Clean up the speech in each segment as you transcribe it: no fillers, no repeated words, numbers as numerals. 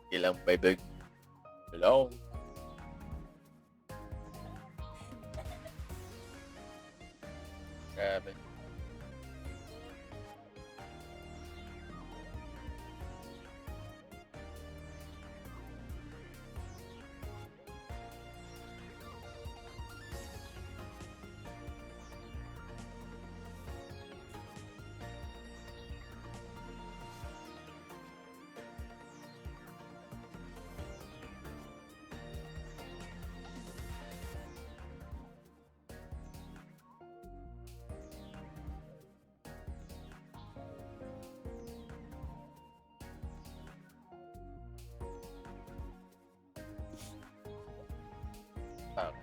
Ilang baybag. Hello? Grabe. Tama.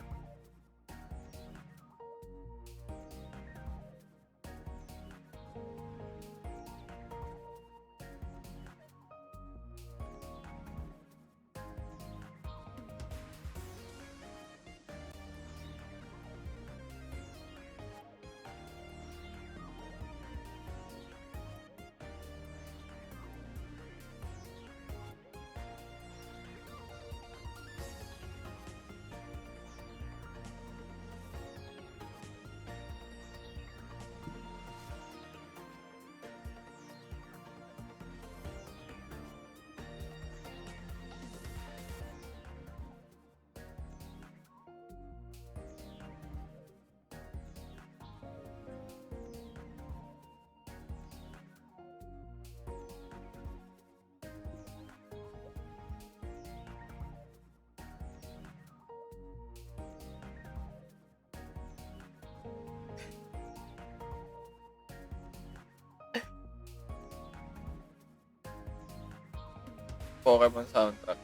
Pokemon soundtrack.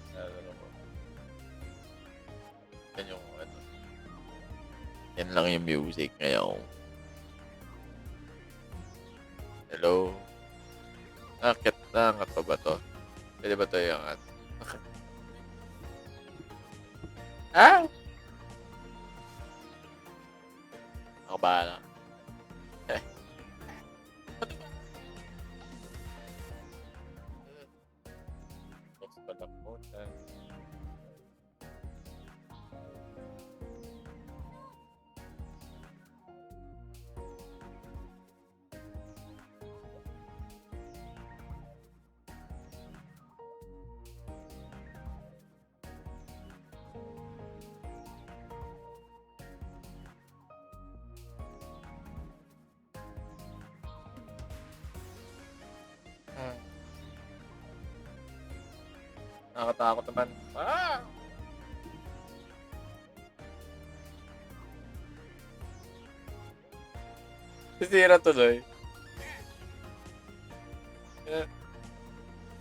Naalala ko. Yan yung ano. Yan lang yung music ngayon. Hello? Naangat pa ba to? Pwede ba to yung angat? Ah! Ako bahala. Eh. Box pa lang muna. Ah, nakakatakot naman. Ah! Sisira tuloy. Eh,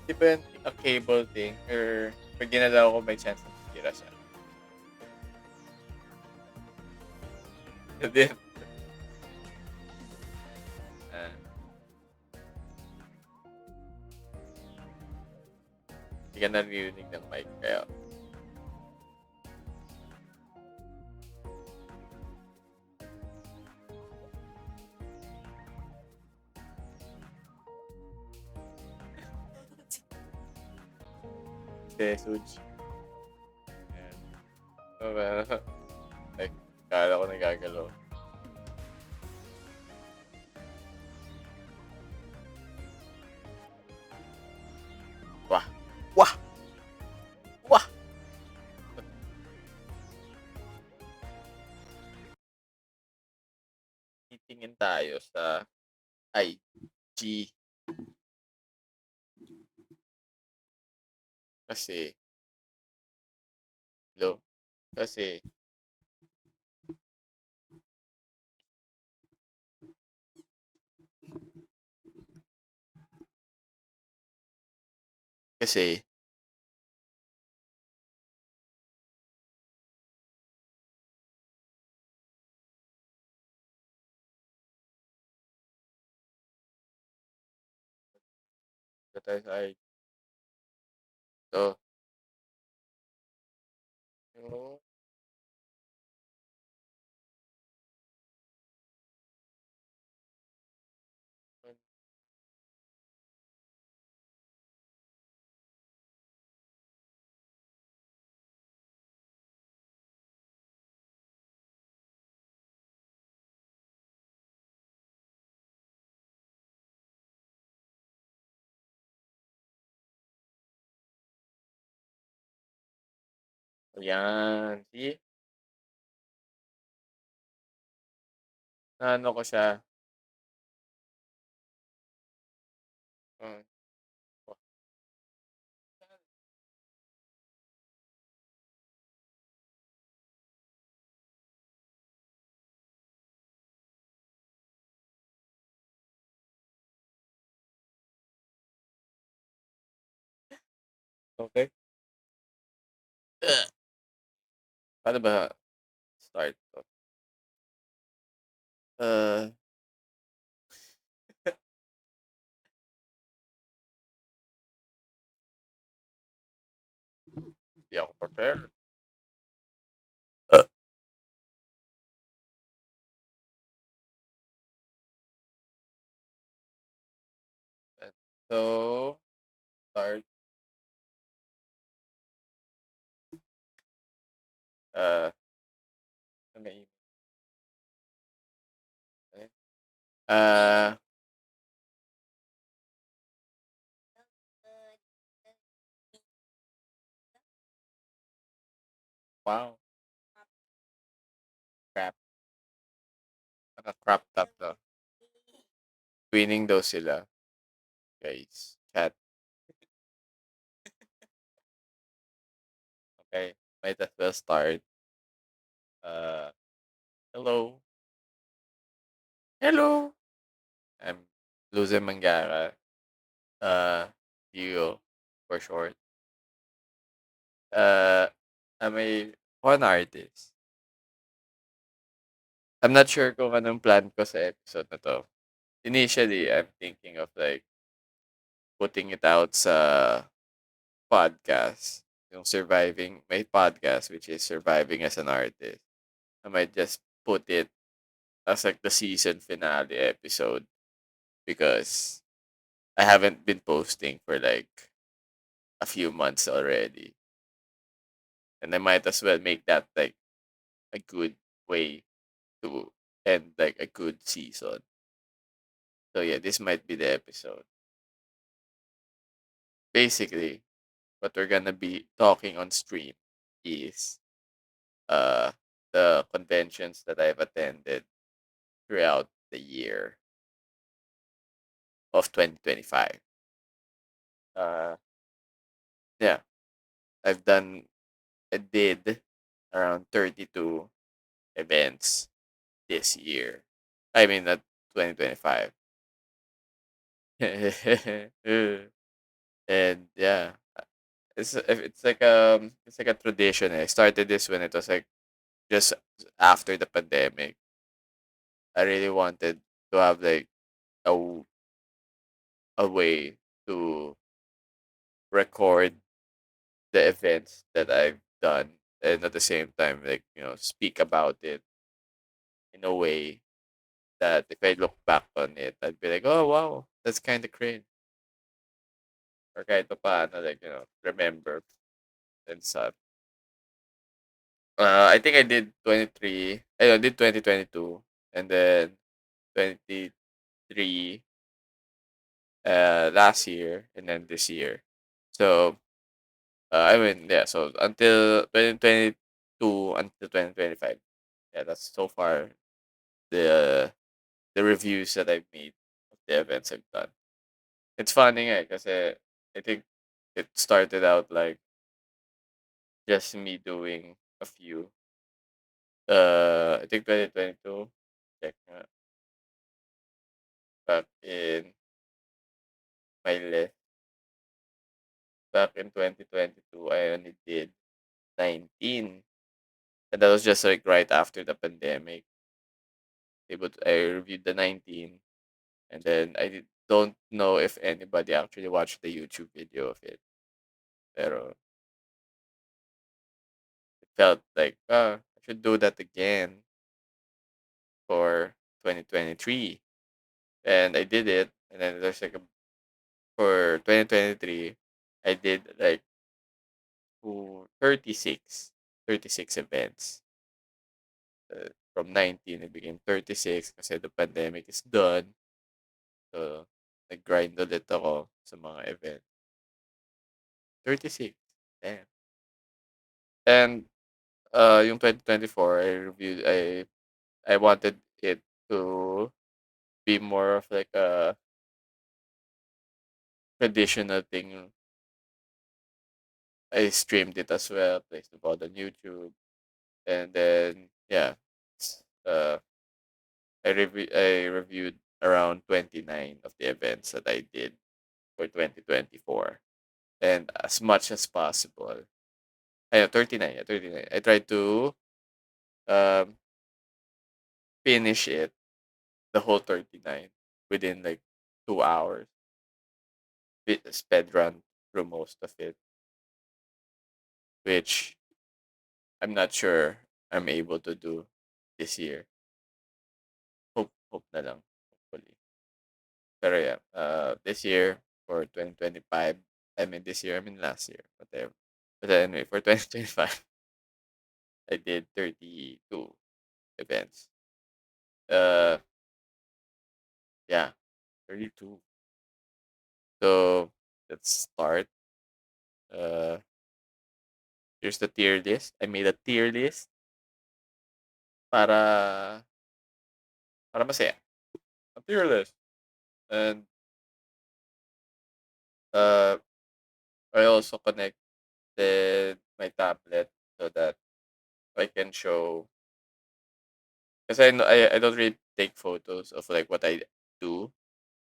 di ba yan a cable thing? Or pag ginalaw ko may chance na sisira siya. Hindi. Ah, hindi ka naririnig ng mic. Kaya, Suj. Ayan. So, ay, kala ko nagagalaw. Wah! Wah! Wah! Titingin tayo sa IG. Kasi, lo, kasi, kasi, ito tayo sa IG. So, yung, Ayan, see? Naano ko siya, hmm, okey. Paano ba start 'to? Ah, Di ako prepared. So, start, ah, may email. Ah, wow, crap. Naka-crop top 'to. Winning daw sila, guys, chat. Okay, might as well start. Uh, hello. Hello! I'm Luze Mangara, Gio for short. Uh, I'm a con artist. I'm not sure kung anong plan ko sa episode na 'to. Initially, I'm thinking of, like, putting it out sa podcast, yung surviving my podcast, which is surviving as an artist. I might just put it as, like, the season finale episode because I haven't been posting for, like, a few months already, and I might as well make that, like, a good way to end, like, a good season. So, yeah, this might be the episode. Basically, what we're gonna be talking on stream is uh the conventions that I've attended throughout the year of 2025. Uh yeah, I've done I did around 32 events this year. I mean not 2025. And yeah, it's like a tradition. I started this when it was like just after the pandemic. I really wanted to have like a a way to record the events that I've done and at the same time like speak about it in a way that if I look back on it I'd be like, oh wow, that's kind of cringe, or kahit pa paano, like remember and stuff. I think I did 23, I did 2022 and then 23 last year and then this year. So I mean, yeah, so until 2022 until 2025. Yeah, that's so far the the reviews that I've made of the events I've done. It's funny because I think it started out like just me doing a few. I think 2022, check nga, back in my list, back in 2022, I only did 19. And that was just like right after the pandemic. I reviewed the 19. And then don't know if anybody actually watched the YouTube video of it. Pero it felt like, I should do that again for 2023. And I did it. And then there's like for 2023, I did like 36 events. From 19, it became 36 kasi the pandemic is done. So, nag-grind ulit ako sa mga event. 36. Damn. And yung 2024, I wanted it to be more of like a traditional thing. I streamed it as well, placed it on YouTube, and then yeah, I reviewed around 29 of the events that I did for 2024, and as much as possible, I know 39, yeah, 39. I tried to um finish it the whole 39 within like 2 hours. Sped run through most of it, which I'm not sure I'm able to do this year. Hope na lang, hopefully. Pero yeah, this year for 2025, I mean last year, whatever. But anyway, for 2025, I did 32 events. Uh, yeah, 32. So let's start. Uh, here's the tier list. I made a tier list para masaya. A tier list. And uh, I also connected my tablet so that I can show. Because I don't really take photos of like what I do.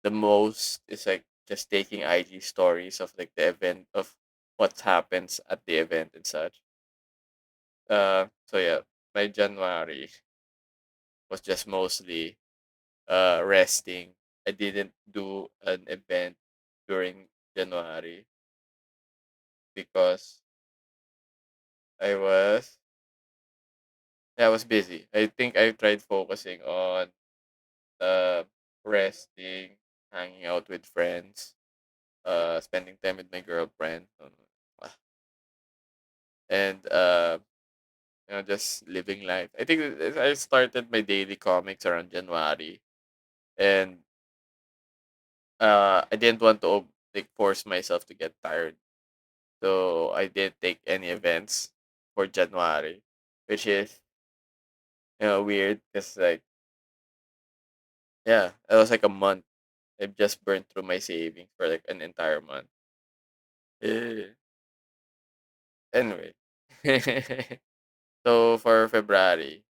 The most is like just taking IG stories of like the event of what happens at the event and such. So yeah, my January was just mostly resting. I didn't do an event during January because I was I was busy. I think I tried focusing on uh resting, hanging out with friends, spending time with my girlfriend, and just living life. I think I started my daily comics around January, and I didn't want to like force myself to get tired, so I didn't take any events for January, which is weird because like yeah, it was like a month. I've just burned through my savings for like an entire month. Eh, anyway, so for February,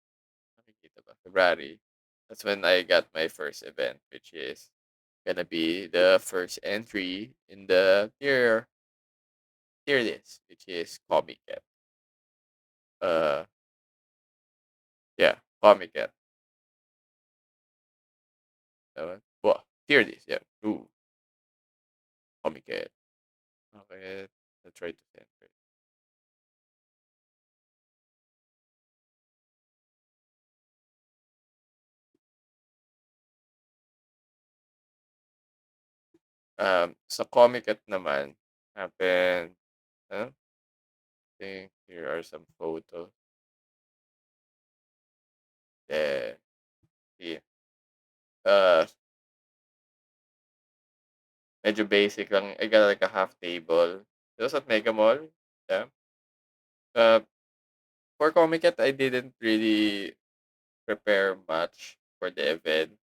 nakikita ba? February, that's when I got my first event, which is gonna be the first entry in the tier list, which is Comic Cat. Uh, yeah, Comic Cat. Well, tier list, yeah. Ooh, Comic Cat. Okay, let's try to send it. Sa Comic Cat naman, happened, I think here are some photos. Yeah, yeah. Uh, medyo basic lang. I got like a half table. It was at Mega Mall. Yeah. Uh, for Comic Cat, I didn't really prepare much for the event.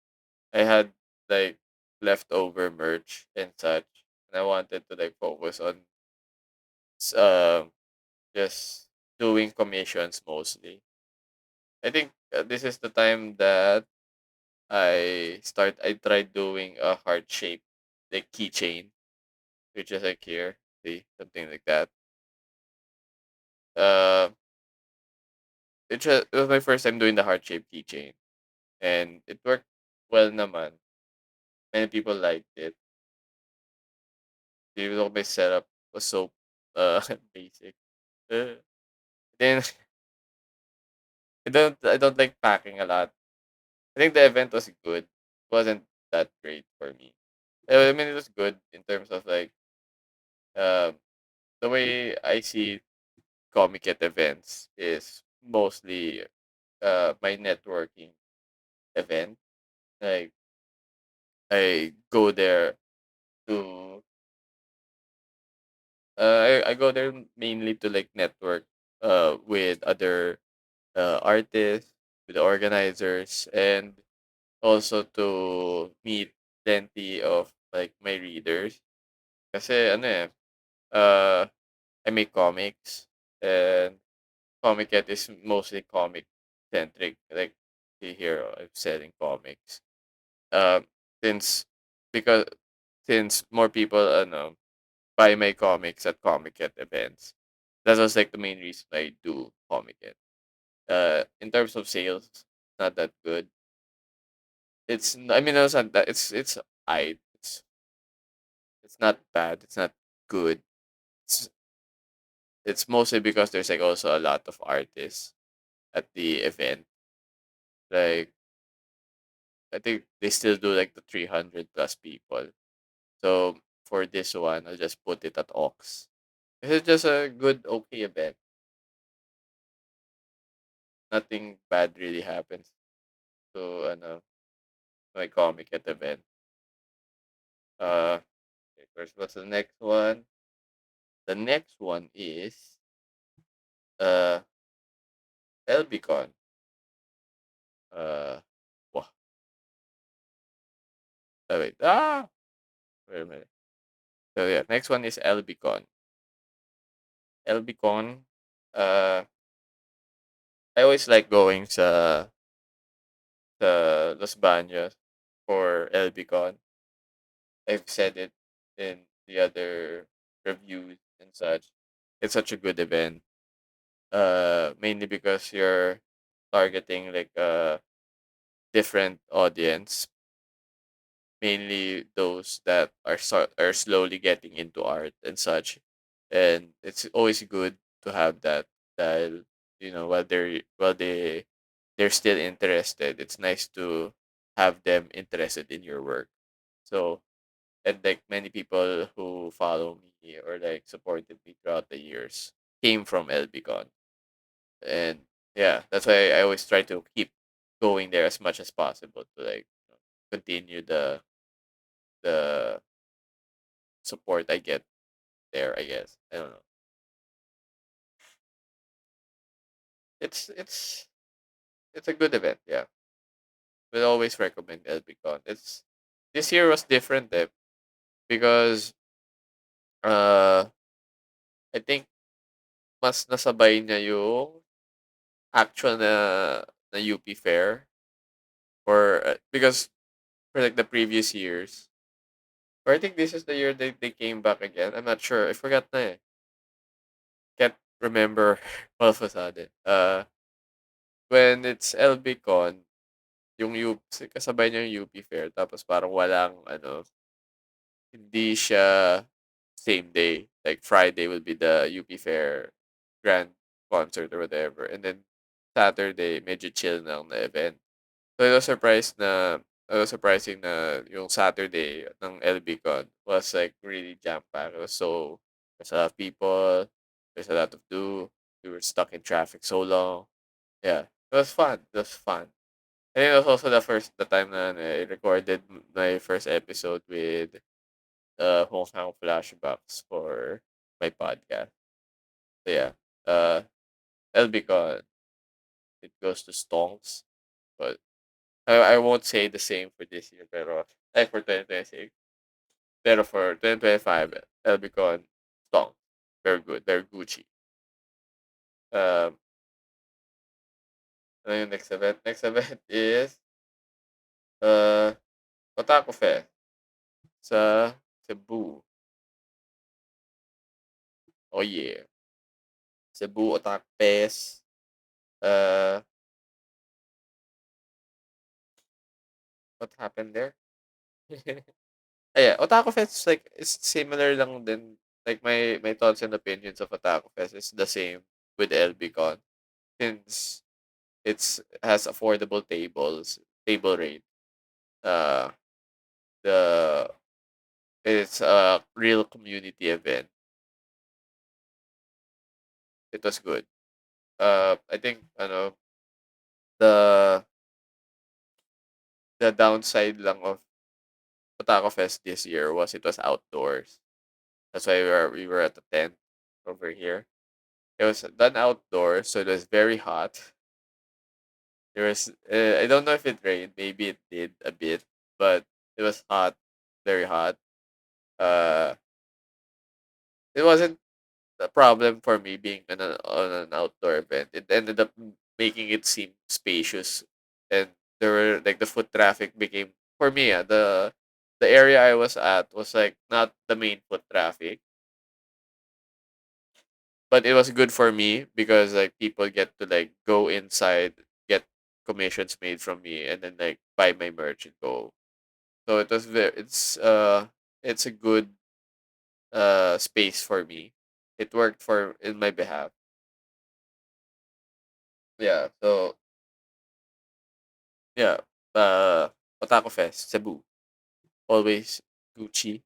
I had like leftover merch and such, and I wanted to like focus on s- um just doing commissions mostly. I think this is the time that I tried doing a heart shape like keychain, which is like here, see something like that. Uh, it was my first time doing the heart shape keychain, and it worked well. Naman, many people liked it. Even though my setup was so basic. Uh, then I don't like packing a lot. I think the event was good. It wasn't that great for me. I mean, it was good in terms of like um the way I see comic at events is mostly my networking event. Like I go there to I go there mainly to like network with other artists, with the organizers, and also to meet plenty of like my readers. Kasi ano eh, uh, I make comics, and Comic Cat is mostly comic centric. Like see here, I'm selling comics. Um, since because since more people buy my comics at Comic Cat events, that was like the main reason I do Comic Cat. In terms of sales, not that good. I mean, it's not that. I. It's not bad. It's not good. It's it's mostly because there's like also a lot of artists at the event. Like I think they still do like the 300 plus people. So for this one, I'll just put it at Ox. It's just a good, okay event. Nothing bad really happens to my comic at event. Okay, first, what's the next one? The next one is uh Elbicon. Uh, wah, wait. Wait a minute. So yeah, next one is Elbicon. Elbicon. Uh, I always like going sa Los Baños for Elbicon. I've said it in the other reviews and such. It's such a good event. Mainly because you're targeting like a different audience, mainly those that are slowly getting into art and such. And it's always good to have that style, while they're still interested. It's nice to have them interested in your work. So and like many people who follow me or like supported me throughout the years came from LBCon. And yeah, that's why I always try to keep going there as much as possible to like continue the support I get there, I guess. I don't know. It's it's a good event, yeah. Would always recommend LBCon. It's This year was different because uh I think mas nasabay niya yung actual na UP Fair, or because for like the previous years, or I think this is the year they came back again. I'm not sure. I forgot na eh. Can't remember all of a sudden. When it's LBCon, yung kasabay niya yung UP Fair, tapos parang walang hindi siya same day. Like Friday will be the UP Fair grand concert or whatever, and then Saturday medyo chill na ang na event. So I was surprising na yung Saturday ng LBCon was like really jam-packed. There's a lot of people, there's a lot to do. We were stuck in traffic so long. Yeah, it was fun. It was fun. And it was also the time na I recorded my first episode with hometown flashbacks for my podcast. So yeah, uh, LBCon, it goes to Stonks, but I won't say the same for this year, pero like for 2026. Pero for 2025, Elbicon song. Very good, very Gucci. Um, ano yung next event? Next event is uh, Otaku Fest sa Cebu. Oh yeah. Cebu Otaku Fest. Uh, what happened there? Yeah, Otaku Fest is like it's similar lang din. Like my thoughts and opinions of Otaku Fest is the same with LBCon, since has affordable table rate. Uh, the It's a real community event. It was good. I think the the downside lang of Otaku Fest this year was it was outdoors. That's why we were at the tent over here. It was done outdoors, so it was very hot. There was I don't know if it rained. Maybe it did a bit, but it was hot, very hot. Uh, it wasn't a problem for me being on an outdoor event. It ended up making it seem spacious, and there were like the foot traffic became for me. The area I was at was like not the main foot traffic, but it was good for me because like people get to like go inside, get commissions made from me, and then like buy my merch and go. So it was very it's a good space for me. It worked for in my behalf. Yeah. So yeah. Uh Otaku Fest, Cebu. Always Gucci.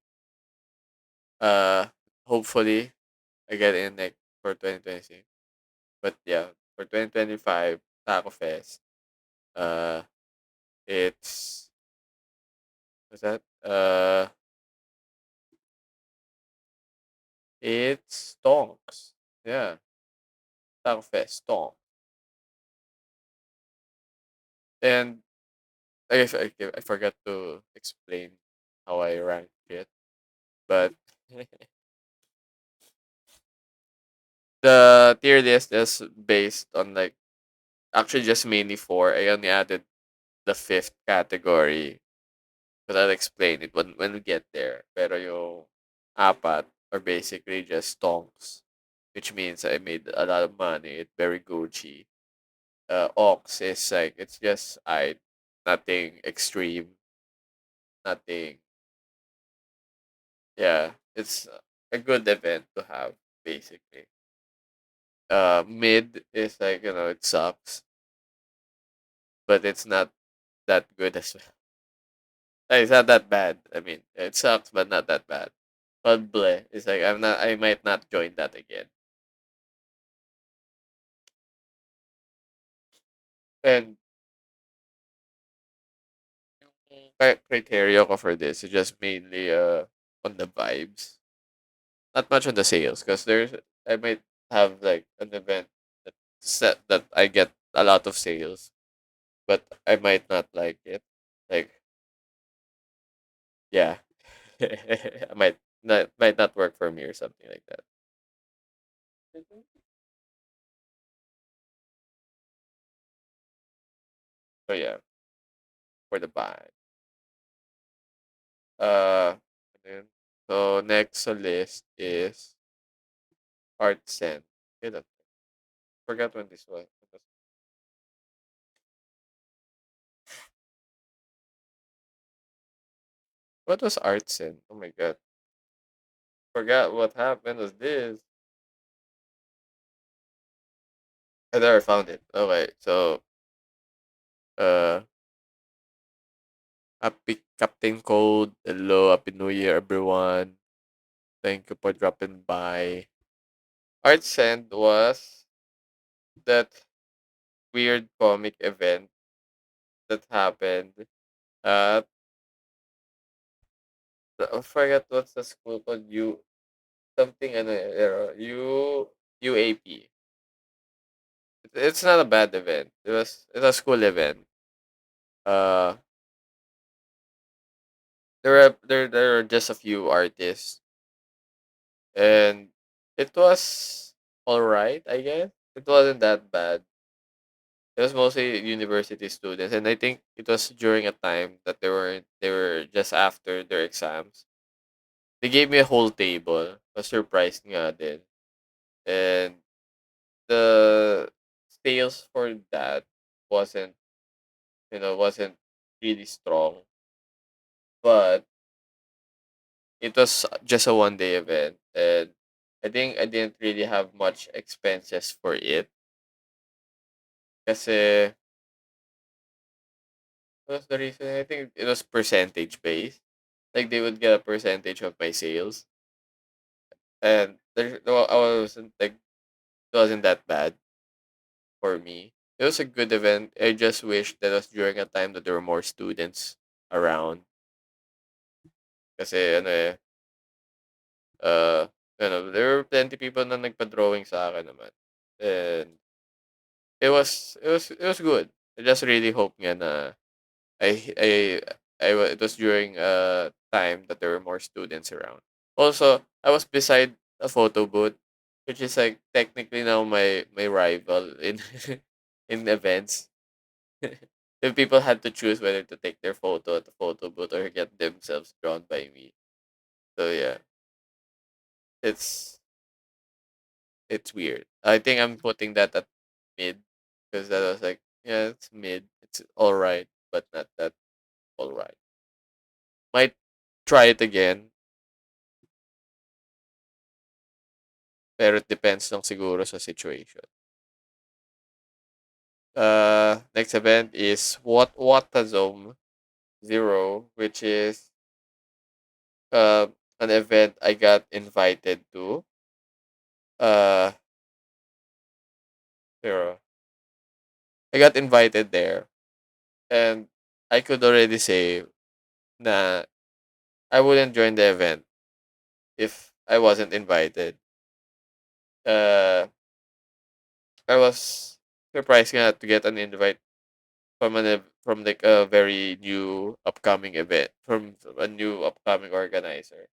Uh Hopefully I get in like for 2026. But yeah, for 2025 Otaku Fest. Uh it's what's that? It's Stonks. Yeah. Otaku Fest, Stonk. And I forgot to explain how I rank it. But the tier list is based on like actually just mainly four. I only added the fifth category, but I'll explain it when we get there. Pero yung apat are basically just stonks, which means I made a lot of money. It's very Gucci. Ox is like it's just I nothing extreme, nothing. Yeah, it's a good event to have basically. Mid is like it sucks, but it's not that good as well. Like, it's not that bad. I mean, it sucks, but not that bad. But bleh, it's like I might not join that again. And yung criteria ko for this is just mainly on the vibes, not much on the sales, because there's I might have like an event that set that I get a lot of sales, but I might not like it. Like yeah, I might not work for me or something like that. So yeah, for the buy. Uh, and so next sa list is Art Sen. Okay, forgot when this was. What was Art Sen? Oh my god, forgot what happened was this. I never found it. Okay, so uh, happy Captain Code. Hello, happy New Year, everyone. Thank you for dropping by. Art Send was that weird comic event that happened at I forgot what's the school called something UAP. It's not a bad event. It's a school event. Uh, there are just a few artists, and it was all right. I guess it wasn't that bad. It was mostly university students, and I think it was during a time that they were just after their exams. They gave me a whole table. Was surprised nga din. And the sales for that wasn't wasn't really strong, but it was just a 1 day event, and I think I didn't really have much expenses for it kasi what was the reason? I think it was percentage based. Like they would get a percentage of my sales, and I wasn't like it wasn't that bad for me. It was a good event. I just wish that it was during a time that there were more students around. Kasi uh, there were plenty people na nagpa-drawing sa akin naman. and it was good. I just really hope nga na I I it was during a time that there were more students around. Also, I was beside a photo booth, which is like technically now my rival in in events. If people had to choose whether to take their photo at the photo booth or get themselves drawn by me. So yeah, it's it's weird. I think I'm putting that at mid because that was like, yeah, it's mid. It's all right, but not that all right. Might try it again, pero it depends lang siguro sa situation. Next event is Watazome Zero, which is uh an event I got invited to. Uh, Zero. I got invited there, and I could already say na I wouldn't join the event if I wasn't invited. Uh, I was surprised nga to get an invite from like a very new upcoming event from a new upcoming organizer.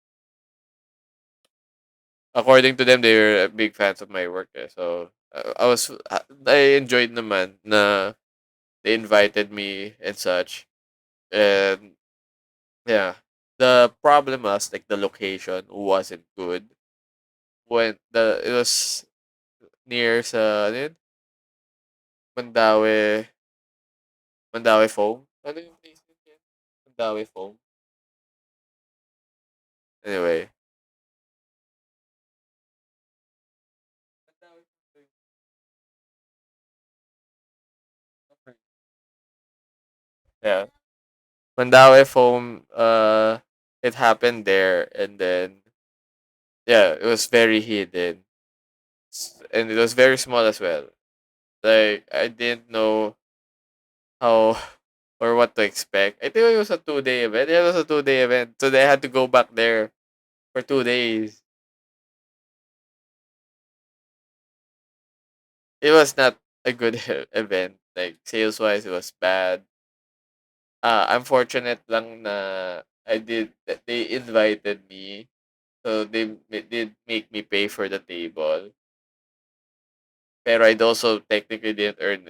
According to them, they were big fans of my work. So I enjoyed naman na they invited me and such. And yeah, the problem was like the location wasn't good. When the it was near sa ano yun? Mandawi Mandawi Foam. Ano yung place yun? Mandawi Foam. Anyway, Mandawi Foam. Yeah. Mandawi Foam, it happened there, and then yeah, it was very hidden. And it was very small as well. Like I didn't know how or what to expect. I think it was a 2 day event. Yeah, it was a 2 day event. So they had to go back there for 2 days. It was not a good event. Like sales wise, it was bad. I'm fortunate lang na they invited me. So they did make me pay for the table. Pero I'd also technically didn't earn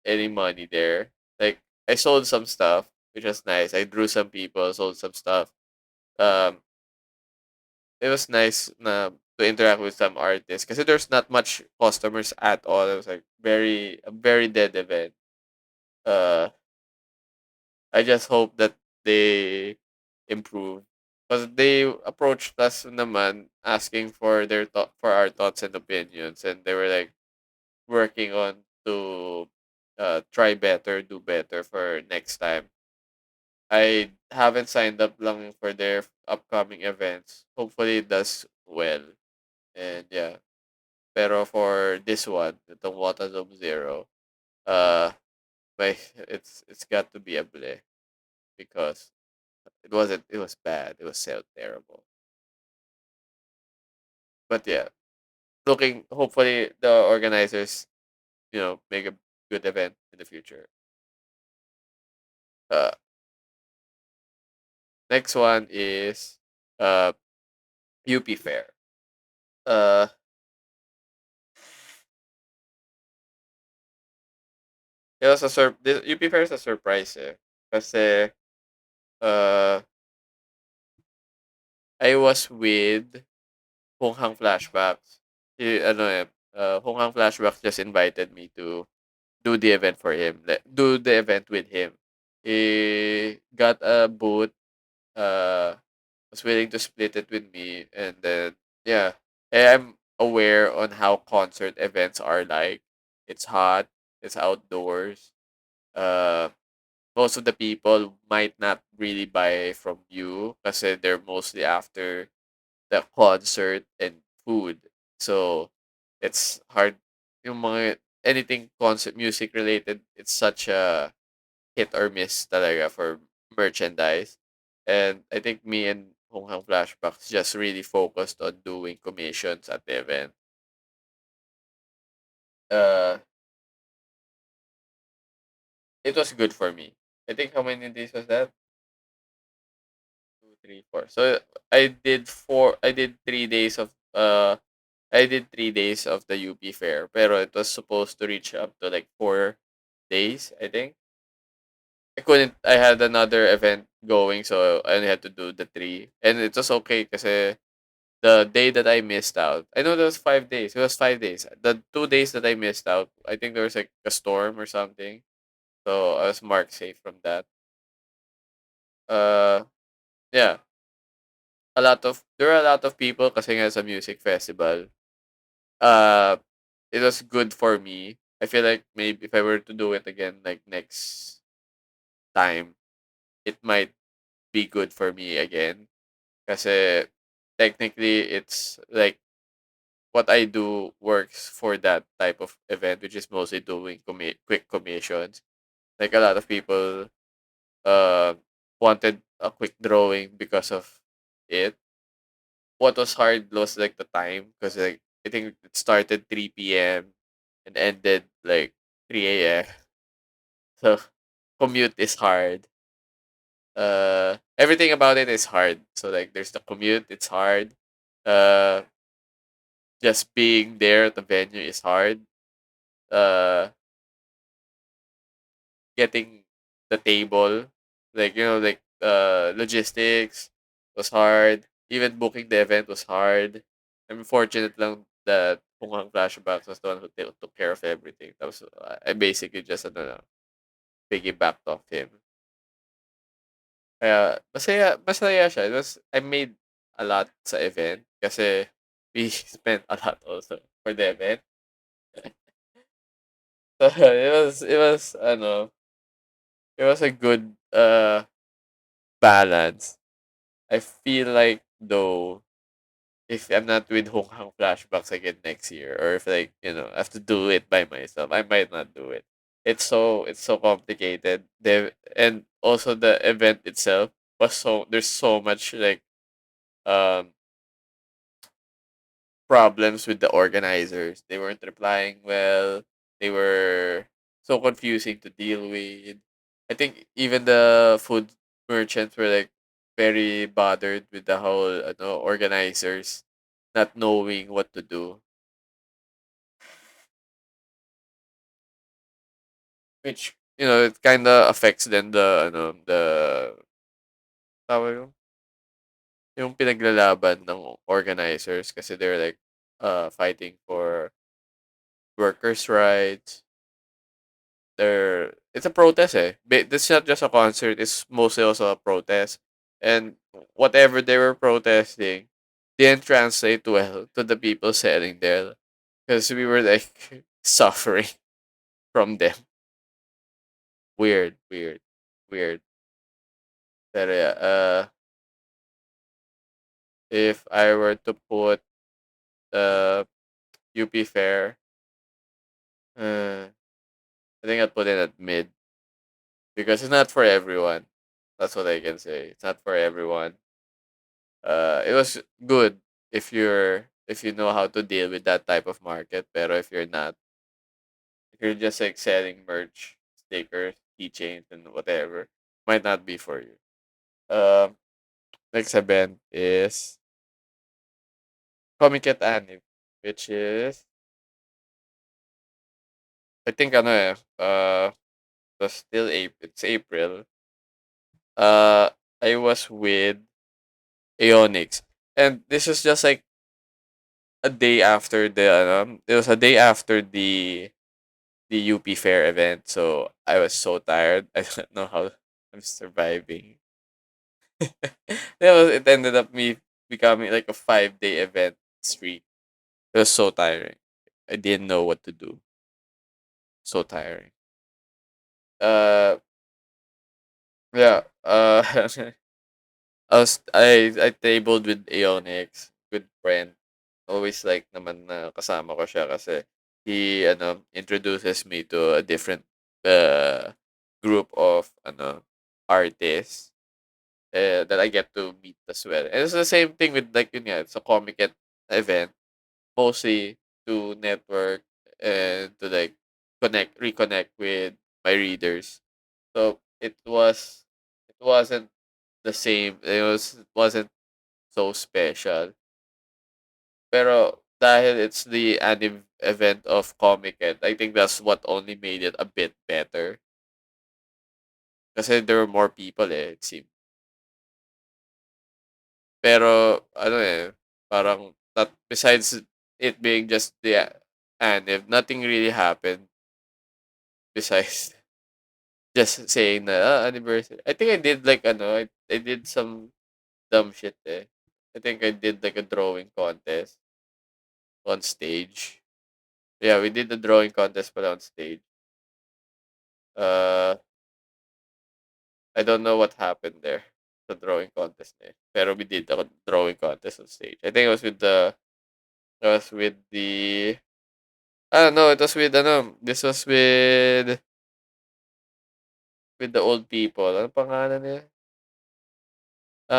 any money there. Like I sold some stuff, which was nice. I drew some people, sold some stuff. Um, it was nice na to interact with some artists because there's not much customers at all. It was like a very dead event. Uh, I just hope that they improve because they approached us naman asking for for our thoughts and opinions, and they were like working on to try better, do better for next time. I haven't signed up lang for their upcoming events. Hopefully it does well. And yeah. Pero for this one, itong Watazone Zero, uh my it's got to be a bleh because it was bad. It was so terrible. But yeah, looking hopefully the organizers, make a good event in the future. Uh Next one is uh UP Fair. Uh it was the UP Fair is a surprise kasi uh I was with Hong Hang Flashbacks. Hong Hang Flashbacks just invited me to do the event for him. Do the event with him. He got a booth, was willing to split it with me, and then yeah. I'm aware on how concert events are like. It's hot, it's outdoors. Uh Most of the people might not really buy from you kasi they're mostly after the concert and food. So it's hard yung mga anything concert music related, it's such a hit or miss talaga for merchandise. And I think me and Hong Hang Flashbacks just really focused on doing commissions at the event. uh, it was good for me. I think how many days was that? Two, three, four. So I did 3 days of I did 3 days of the UP fair, pero it was supposed to reach up to like 4 days, I think. I couldn't. I had another event going, so I only had to do the three, and it was okay because the day that I missed out, I know that was 5 days. It was 5 days. The 2 days that I missed out, I think there was like a storm or something, so I was marked safe from that. Uh, yeah, there are a lot of people kasi nga sa music festival. Uh, it was good for me. I feel like maybe if I were to do it again, like next time, it might be good for me again. Kasi technically, it's like what I do works for that type of event, which is mostly doing quick commissions. Like a lot of people uh, wanted a quick drawing because of it. What was hard was like the time because like I think it started 3 p.m. and ended like 3 a.m. So commute is hard. Everything about it is hard. So like there's the commute, it's hard. Uh just being there at the venue is hard. Uh Getting the table, like like logistics was hard. Even booking the event was hard. I'm fortunate lang that Punghang Flashbacks was the one who took care of everything. That was I basically just piggybacked off him. Kaya masaya siya. I made a lot sa event kasi we spent a lot also for the event. So it was a good balance. I feel like though if I'm not with Hong Kong flashbacks again next year, or if like I have to do it by myself, I might not do it. It's so complicated. And also the event itself was there's so much like um problems with the organizers. They weren't replying well. They were so confusing to deal with. I think even the food merchants were like very bothered with the whole organizers not knowing what to do, which it kind of affects then the tawag yung pinaglalaban ng organizers kasi they're like fighting for workers' rights. It's a protest eh. This not just a concert, it's mostly also a protest. And whatever they were protesting didn't translate well to the people selling there. Because we were like suffering from them. Weird, weird, weird. Pero yeah, if I were to put the UP Fair, I think I'd put it at mid because it's not for everyone. That's what I can say. It's not for everyone. It was good if you know how to deal with that type of market. Pero if you're not, if you're just like selling merch, stickers, keychains, and whatever, might not be for you. Um, Next event is Comic at Anime, which is I think it's still April. It's April. Uh, I was with Aeonics, and this was just like a day after it was a day after the UP Fair event, so I was so tired. I don't know how I'm surviving. It ended up me becoming like a 5 day event streak. It was so tiring. I didn't know what to do. So tiring. Uh, yeah. I tabled with Aeonix, good friend. Always like naman na kasama ko siya kasi he introduces me to a different uh group of artists that I get to meet as well. And it's the same thing with like yun nga, it's a comic event, mostly to network. and to like reconnect with my readers. So it wasn't the same. It wasn't so special. Pero dahil it's the event of Comic-Con, I think that's what only made it a bit better. Kasi there were more people it seemed. Pero ano parang not besides it being just the if nothing really happened besides just saying na anniversary. I think I did like I did some dumb shit I think I did like a drawing contest on stage. Yeah, we did the drawing contest pala on stage. Uh, I don't know what happened there. The drawing contest Pero we did the drawing contest on stage. I think it was with the no, it was with this was with the old people. Ano pangalan niya?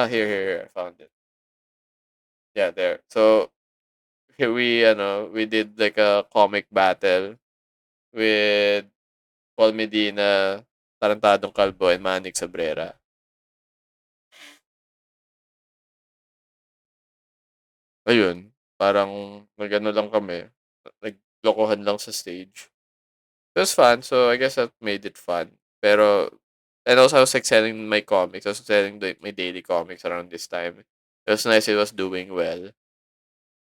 Here, I found it. Yeah, there. So here we did like a comic battle with Paul Medina, Tarantadong Kalbo, and Manik Sabrera. Ayun, parang nag-ano lang kami, naglokohan lang sa stage. It was fun, so I guess that made it fun. Pero and also I was like selling my comics. I was selling my daily comics around this time. It was nice. It was doing well.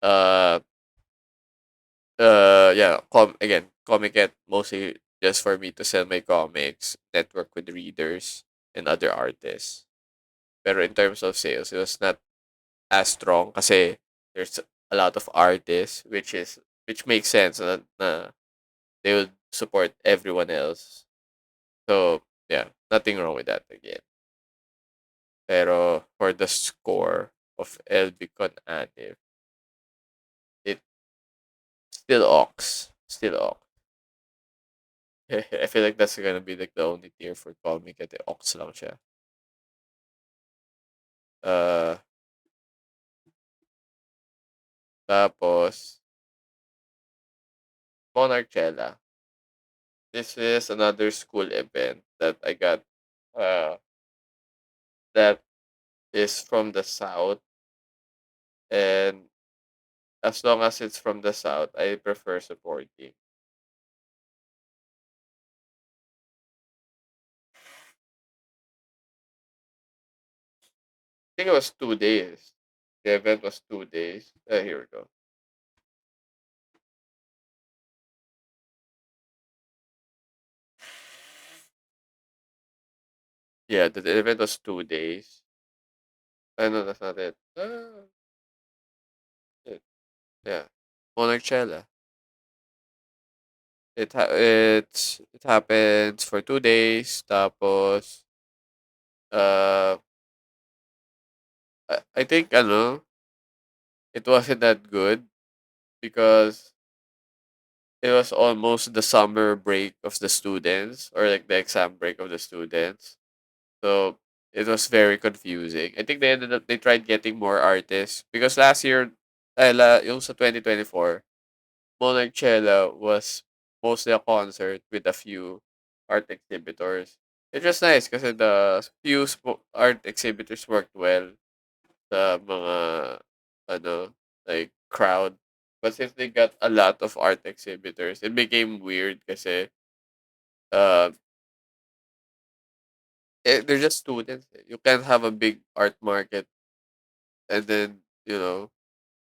Uh, yeah. Again, Comic It mostly just for me to sell my comics, network with readers and other artists. Pero in terms of sales, it was not as strong kasi there's a lot of artists, which makes sense na they would support everyone else. So yeah, nothing wrong with that again. Pero for the score of LB Con Anif, it still ox. Still ox. I feel like that's gonna be like the only tier for comic at the ox lang siya. Uh, Tapos, Monarchella. This is another school event that I got uh that is from the south, and as long as it's from the south, I prefer supporting. I think it was 2 days. The event was 2 days. Here we go. Yeah, the event was 2 days. I know that's not it. It- yeah, Monarchella. It happens for 2 days. Tapos uh I think it wasn't that good because it was almost the summer break of the students or like the exam break of the students. So it was very confusing. I think they tried getting more artists because last year yung sa 2024 Monarchella was mostly a concert with a few art exhibitors. It was nice kasi the few art exhibitors worked well sa mga ano like crowd. But since they got a lot of art exhibitors, it became weird kasi uh they're just students. You can't have a big art market and then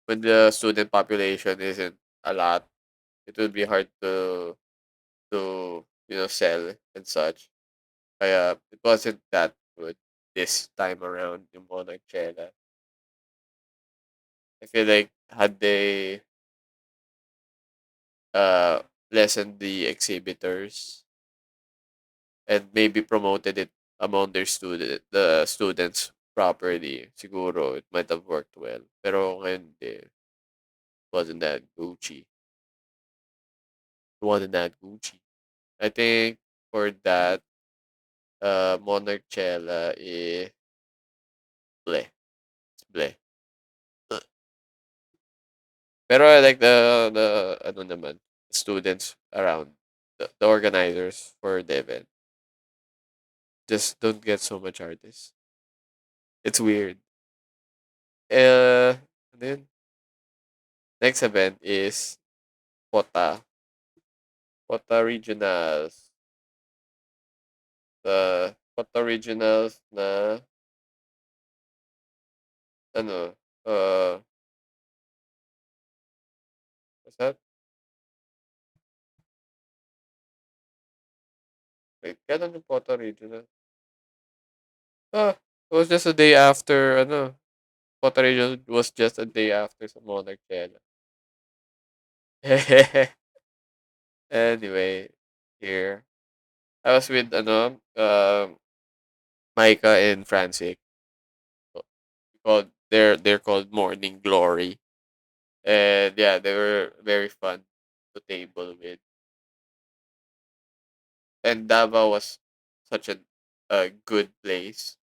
when the student population isn't a lot, it will be hard to sell and such. Kaya it wasn't that good this time around yung Monarchella. I feel like had they uh lessened the exhibitors and maybe promoted it among the students properly, siguro it might have worked well. Pero ngayon it wasn't that Gucci. It wasn't that Gucci. I think for that Monarchella bleh. It's bleh. Pero I like the ano naman. students around the organizers for the event just don't get so much artists. It's weird. Then next event is Pota. Pota Regionals. The Pota Regionals na ano, what's that? Wait, kailan yung Pota Regional? Ah, it was just a day after, Pota Regional was just a day after sa Monarch Chela. Anyway, here. I was with, Micah and Francis. They're called Morning Glory. And yeah, they were very fun to table with. And Davao was such a good place.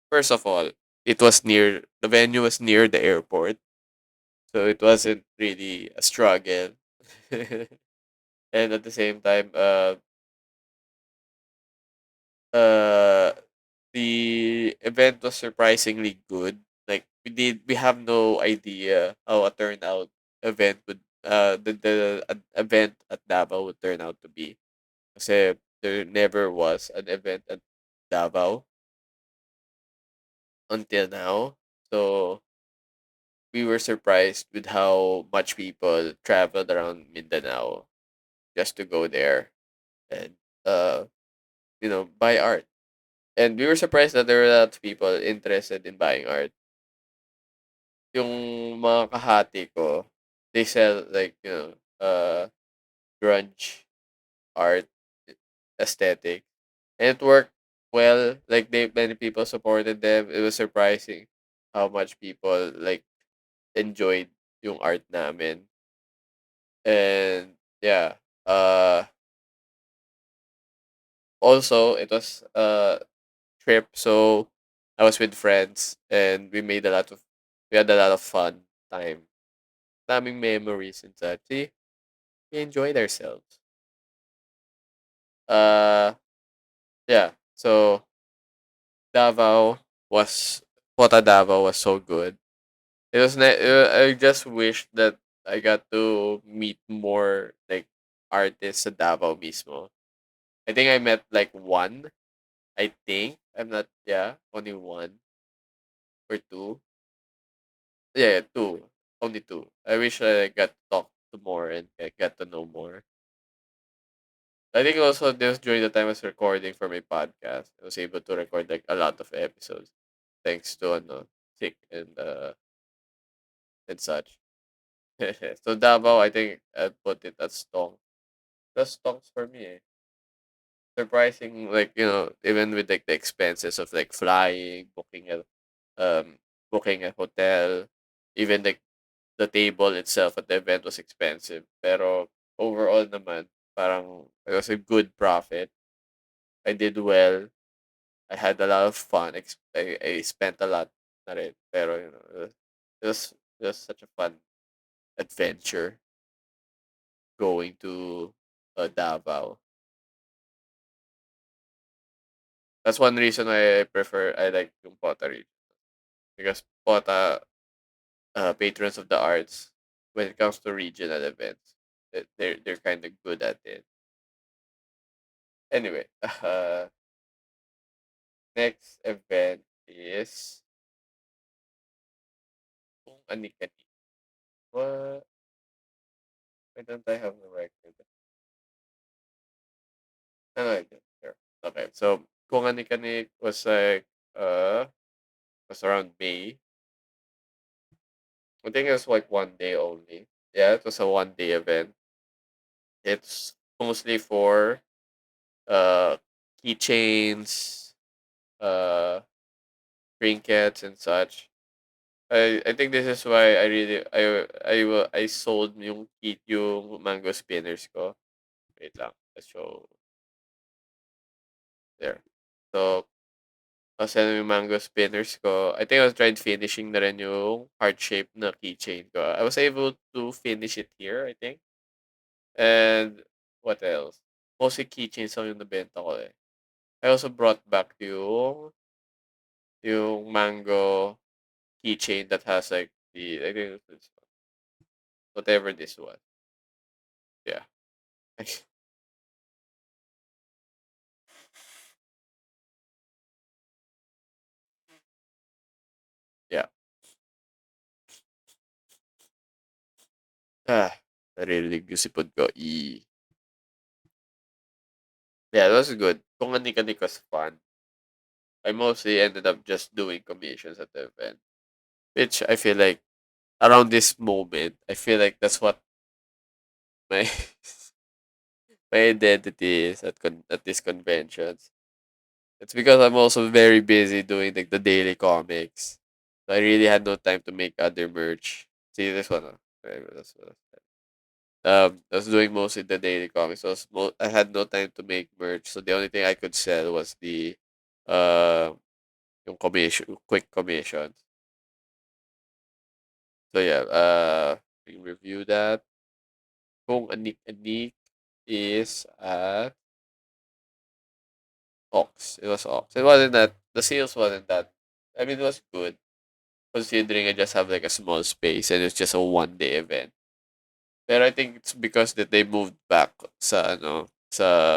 First of all, the venue was near the airport, so it wasn't really a struggle. And at the same time, uh, the event was surprisingly good. Like we have no idea how a turnout event would event at Davao would turn out to be. Kasi there never was an event at Davao until now. So we were surprised with how much people traveled around Mindanao just to go there and uh buy art. And we were surprised that there were a lot of people interested in buying art. Yung mga kahati ko, they sell like, grunge art aesthetic. And it worked well. Like many people supported them. It was surprising how much people like enjoyed yung art namin. And yeah, also it was a trip, so I was with friends and we had a lot of fun time. Daming memories and such. See, we enjoyed ourselves. Uh yeah. So Davao was Pota Davao was so good. I just wish that I got to meet more like artists sa Davao mismo. I think I met like one. I think I'm not. Yeah, only one or two. Yeah, two. Only two. I wish I got to talk to more and get to know more. I think also this during the time I was recording for my podcast. I was able to record like a lot of episodes thanks to Tick and such. So Davao, I think I'd put it at Stong. That's Stongs for me. Surprising, like even with like the expenses of like flying, um booking a hotel, even like the table itself at the event was expensive. Pero overall naman, parang it was a good profit. I did well. I had a lot of fun. I spent a lot na rin. Pero it was such a fun adventure going to Davao. That's one reason why I like yung pottery. Because Pota, patrons of the arts, when it comes to regional events, they're kind of good at it. Anyway, next event is kung ani-kani. What? Why don't I have the record? No, I did. Here. Okay, so kung ani-kani uh was around May. I think it was like one day only. Yeah, it was a 1 day event. It's mostly for uh keychains, uh trinkets and such. I think this is why I sold yung mango spinners ko. Wait lang. Let's show there. So Kasi ano yung mango spinners ko. I think I was tried finishing na rin yung heart-shaped na keychain ko. I was able to finish it here, I think. And what else? Mostly keychains lang yung nabenta ko eh. I also brought back yung mango keychain that has like I think it's this one. Whatever this one. Yeah. Yeah. Ah, naririnig yung sipon ko. Yeah, that was good. Kung anik-anik was fun. I mostly ended up just doing commissions at the event. Which I feel like around this moment, I feel like that's what my my identity is at these conventions. It's because I'm also very busy doing like the daily comics. So I really had no time to make other merch. See this one. Okay, that's what I was doing mostly the daily comics. So I had no time to make merch. So the only thing I could sell was the uh yung quick commissions. So yeah, we can review that. Kung anik-anik is at Ox. It was Ox. It wasn't that the sales wasn't that. I mean, it was good considering I just have like a small space and it's just a 1 day event. But I think it's because that they moved back sa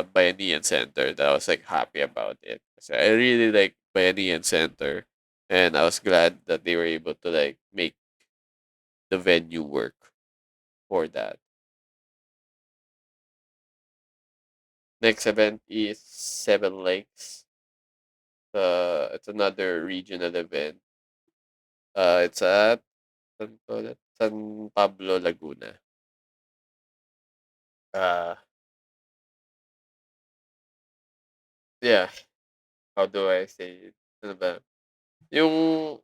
Bayanihan Center that I was like happy about it. So I really like Bayanihan Center, and I was glad that they were able to like make the venue work for that. Next event is Seven Lakes. It's another regional event. It's at San Pablo, Laguna. Uh, yeah. How do I say it? Ano ba? Yung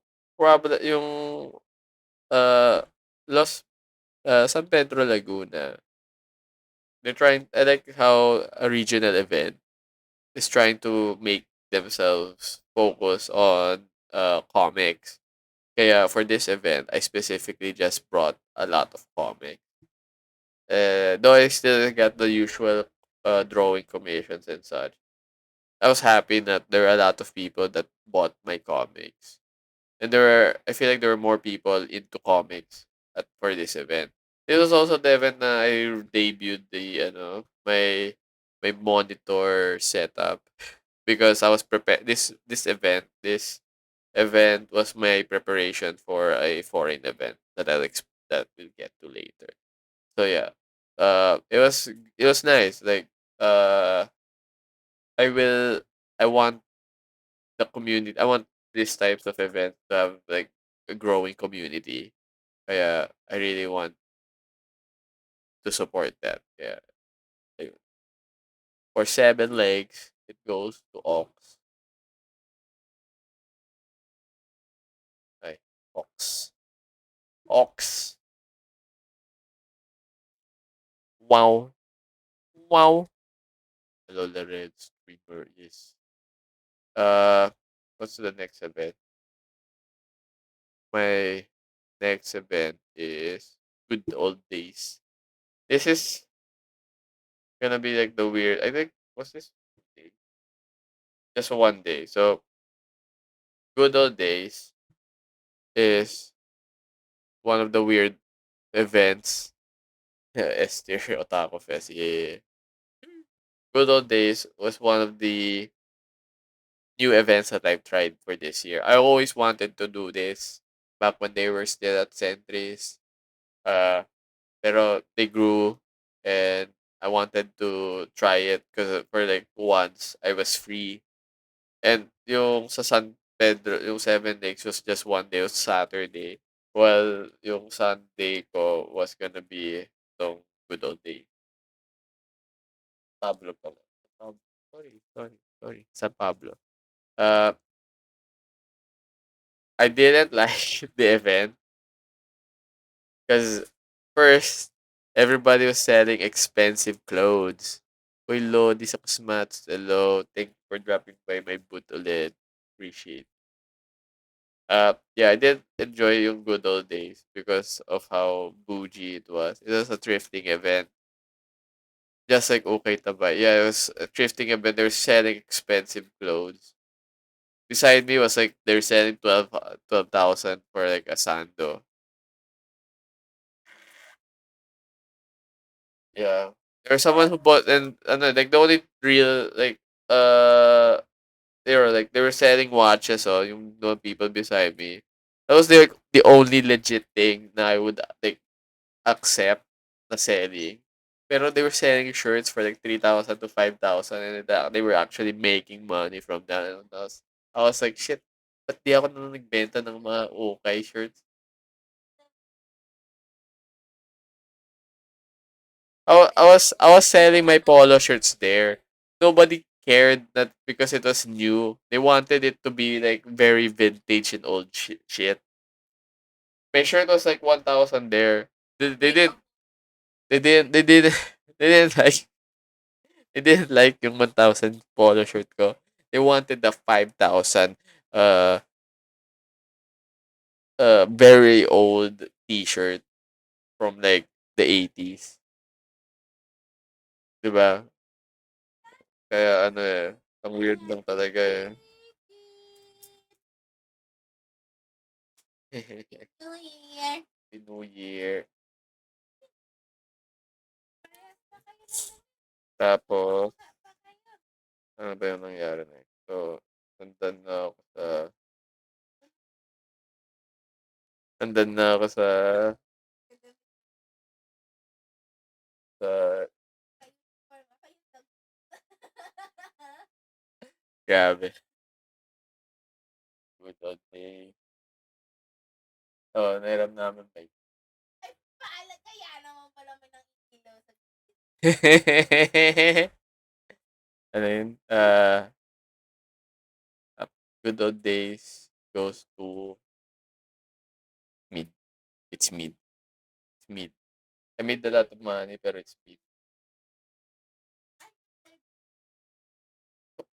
yung uh Los San Pedro, Laguna. They're trying. I like how a regional event is trying to make themselves focus on comics. Kaya for this event, I specifically just brought a lot of comics. Though I still got the usual drawing commissions and such. I was happy that there were a lot of people that bought my comics. And I feel like there were more people into comics for this event. It was also the event na I debuted my monitor setup because I was prepared. This event was my preparation for a foreign event that we'll get to later. So yeah, it was nice. Like uh, I will I want the community. I want these types of events to have like a growing community. I really want to support that. Yeah. Like, for 7 legs, it goes to Ox. Ay, Ox. Ox. Wow. Wow. Hello, the red streamer is. Uh, what's the next event? My next event is Good Old Days. This is gonna be like the weird. I think what's this? Day? Just 1 day. So Good Old Days is one of the weird events. S-tier Otaku Fest. Yeah. Good Old Days was one of the new events that I've tried for this year. I always wanted to do this back when they were still at Centris. Uh, pero they grew and I wanted to try it because for like once I was free. And yung sa San Pedro, yung 7 days was just 1 day, it was Saturday. While yung Sunday ko was gonna be itong Good Old Day. Pablo pala. Sorry. San Pablo. Uh, I didn't like the event because first, everybody was selling expensive clothes. Uy, lo, di sa kusmats. Hello, thank you for dropping by my booth ulit. appreciate. Yeah, I did enjoy yung good old days because of how bougie it was. It was a thrifting event, just like okay Tabay. Yeah, it was a thrifting event. They're selling expensive clothes. Beside me was like they're selling 12,000 for like a sando. Yeah. There's someone who bought and like the only real like uh they were selling watches oh yung the people beside me. That was the only legit thing na I would like accept na selling. Pero they were selling shirts for like 3,000 to 5,000 and they were actually making money from that. And I was like, shit, ba't di ako na nagbenta ng mga okay shirts? I was selling my polo shirts there. Nobody cared that because it was new. They wanted it to be like very vintage and old shit. My shirt was like 1,000 there. They did they did they didn't like they didn't like yung 1,000 polo shirt ko. They wanted the 5,000 uh very old t-shirt from like the 80s. 'Di ba? Kaya ano eh, ang weird lang talaga eh. Happy New Year. Tapos, ano ba yung nangyari na yun? So, nandun na ako sa, nandun na ako sa, grabe. Good old day. Oo, nairam namin bike. Ano yun? Good old days goes to mid. It's mid. It's mid. I made a lot of money, pero it's mid.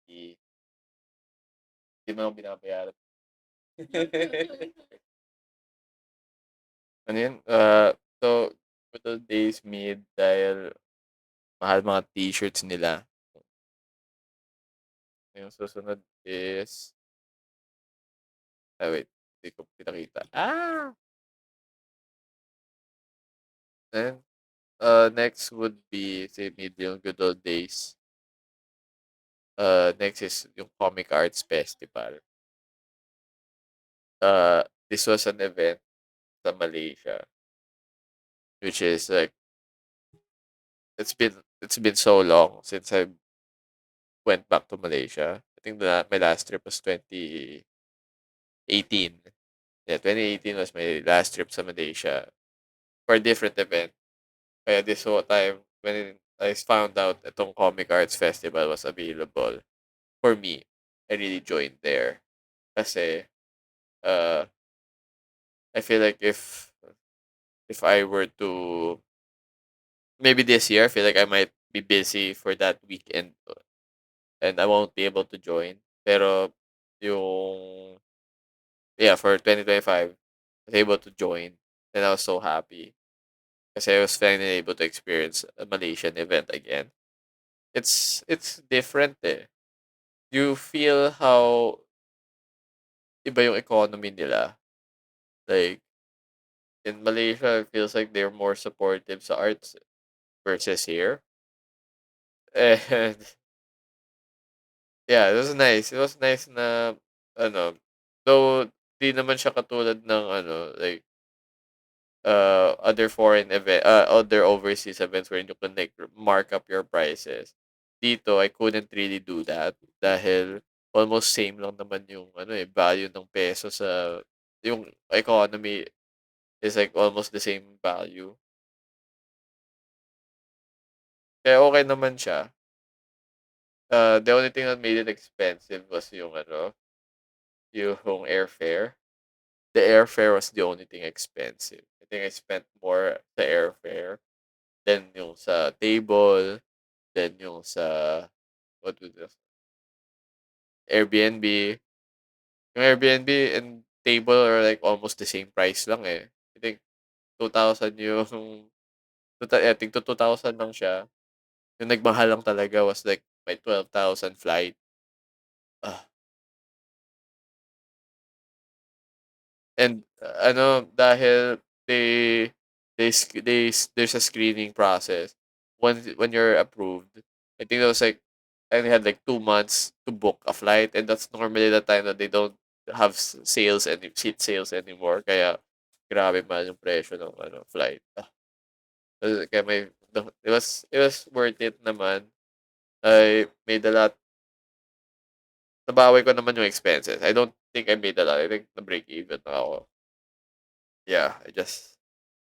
Hindi, hindi mo ako binabayaran. Ano yun? So, good old days mid dahil mahal mga t-shirts nila. Yung susunod is, wait, hindi ko pinakita. And, next would be, say, mid yung good old days. Next is yung Comic Arts Festival. This was an event sa Malaysia, which is like, it's been so long since I went back to Malaysia. I think my last trip was 2018. Yeah, 2018 was my last trip sa Malaysia for a different event. Kaya this whole time, when I found out itong Comic Arts Festival was available, for me, I really joined there. Kasi, uh, I feel like if I were to, maybe this year, I feel like I might be busy for that weekend and I won't be able to join. Pero, yung, yeah, for 2025, I was able to join and I was so happy kasi I was finally able to experience a Malaysian event again. It's different eh. You feel how iba yung economy nila. Like, in Malaysia, it feels like they're more supportive sa arts versus here. And yeah, it was nice. It was nice na, ano, though di naman siya katulad ng ano, like, other other overseas events where you can like mark up your prices. Dito, I couldn't really do that dahil almost same lang naman yung ano eh, value ng peso sa yung economy is like almost the same value. Kaya okay naman siya. The only thing that made it expensive was yung ano, yung airfare. The airfare was the only thing expensive. I think I spent more sa airfare than yung sa table, than yung sa what was this? Airbnb. Yung Airbnb and table are like almost the same price lang eh. I think 2,000 yung I think to 2,000 lang siya. Yung nagmahal lang talaga was like may 12,000 flight. Ah, and ano dahil there's a screening process when you're approved. I think it was like I only had like 2 months to book a flight, and that's normally the time that they don't have sales and seat sales anymore. Kaya grabe mahal yung presyo ng ano flight. Kaya it was worth it naman. I made a lot. Nabawi ko naman yung expenses. I don't think I made a lot. I think na-break even na ako. Yeah,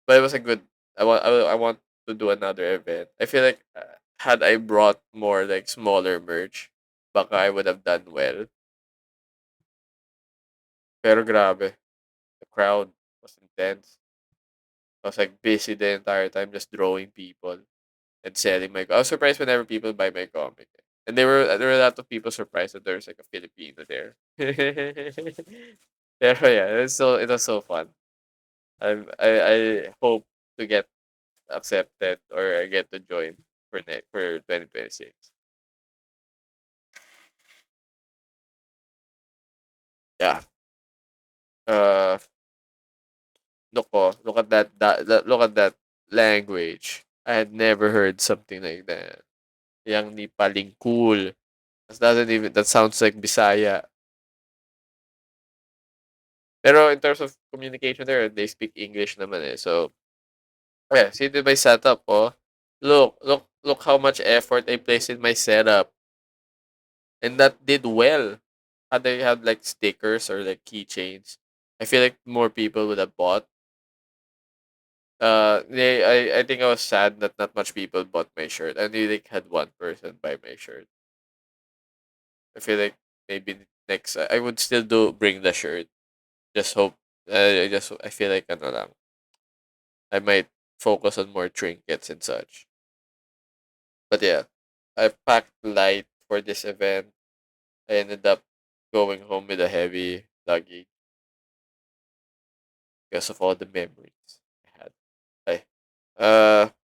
but it was a good. I want to do another event. I feel like had I brought more like smaller merch, baka I would have done well. Pero grabe, the crowd was intense. I was like busy the entire time just drawing people and selling my. I was surprised whenever people buy my comic, and there were a lot of people surprised that there's like a Filipino there. Pero yeah, it was so fun. I hope to get accepted or I get to join for 2026. Yeah. Uh, look at that language. I had never heard something like that. Yang ni paling cool. That sounds like Bisaya. Pero in terms of communication there, they speak English naman eh. So, yeah, see my setup, oh. Look how much effort I placed in my setup. And that did well. Had they had like stickers or like keychains, I feel like more people would have bought. I think I was sad that not much people bought my shirt. I only like had one person buy my shirt. I feel like maybe next I would still do bring the shirt. Just hope. I feel like ano lang. I might focus on more trinkets and such. But yeah, I packed light for this event. I ended up going home with a heavy luggage because of all the memories I had. Ay,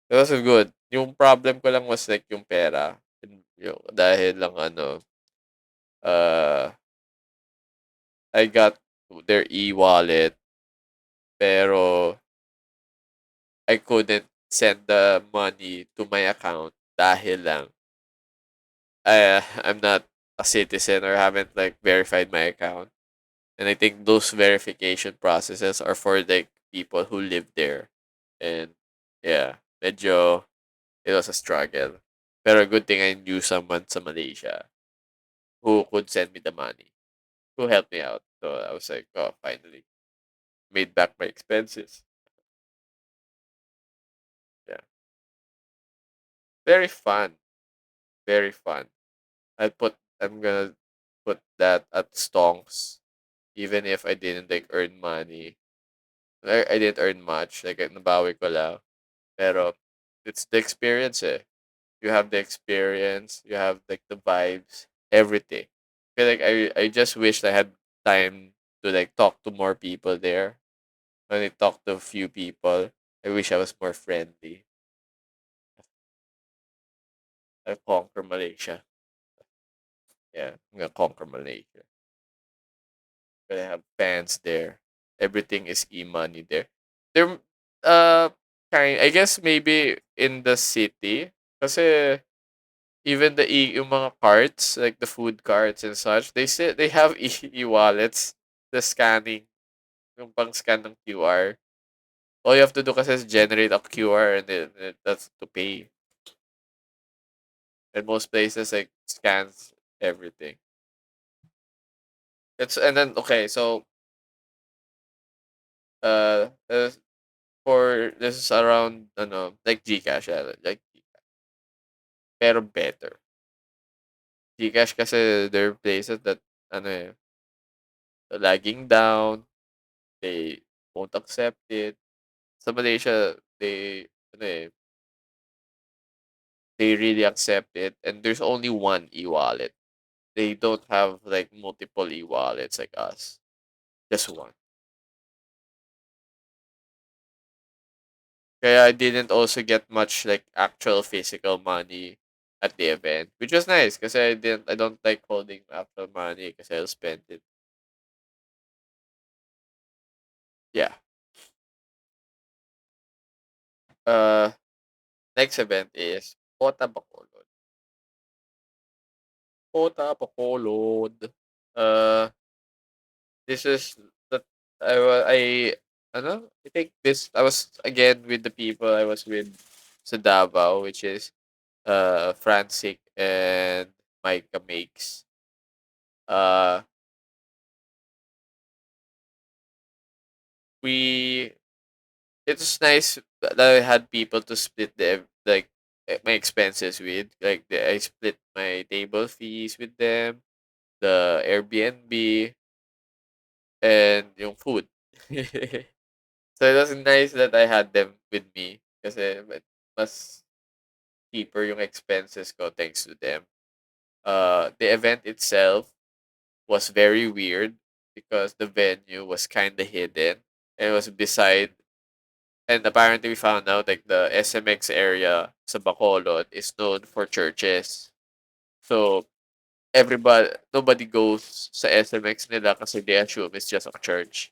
it was good. Yung problem ko lang was like yung pera. Yung, dahil lang ano, uh, I got their e-wallet pero I couldn't send the money to my account dahil lang I'm not a citizen or haven't like verified my account. And I think those verification processes are for like people who live there. And yeah, medyo it was a struggle. Pero good thing I knew someone sa Malaysia who could send me the money, who helped me out. So I was like, oh, finally made back my expenses. Yeah, very fun, very fun. I'm gonna put that at stonks, even if I didn't like earn money. I didn't earn much, like nabawi ko lang. Pero it's the experience eh. You have the experience, you have like the vibes, everything. I feel like I just wished I had time to like talk to more people there. When I talked to a few people, I wish I was more friendly. I conquer Malaysia. Yeah, I'm gonna conquer Malaysia. Gonna have fans there. Everything is e-money there. There, uh, I guess maybe in the city, kasi even yung mga carts, like the food carts and such, they have e-wallets, the scanning, yung pang-scan ng QR. All you have to do kasi is generate a QR and then that's to pay. And most places like scans everything. And then okay, so uh, for this is around like GCash, like pero better. GCash kasi there are places that ano eh, lagging down, they won't accept it. Sa Malaysia, ano eh, they really accept it and there's only one e-wallet. they don't have like multiple e-wallets like us. Just one. Kaya I didn't also get much like actual physical money at the event, which was nice because I don't like holding actual money because I'll spend it. Yeah. Uh, Next event is Kota Bacolod. Kota Bacolod. Uh, this is the I think this I was again with the people I was with sa Davao, which is Francic and Micah Makes. Uh, we it's nice that I had people to split my expenses with. I split my table fees with them, the Airbnb, and yung food. So it was nice that I had them with me kasi mas cheaper yung expenses ko thanks to them. The event itself was very weird because the venue was kind of hidden and it was beside. And apparently, we found out like the SMX area sa Bacolod is known for churches. So nobody goes sa SMX nila kasi they assume it's just a church.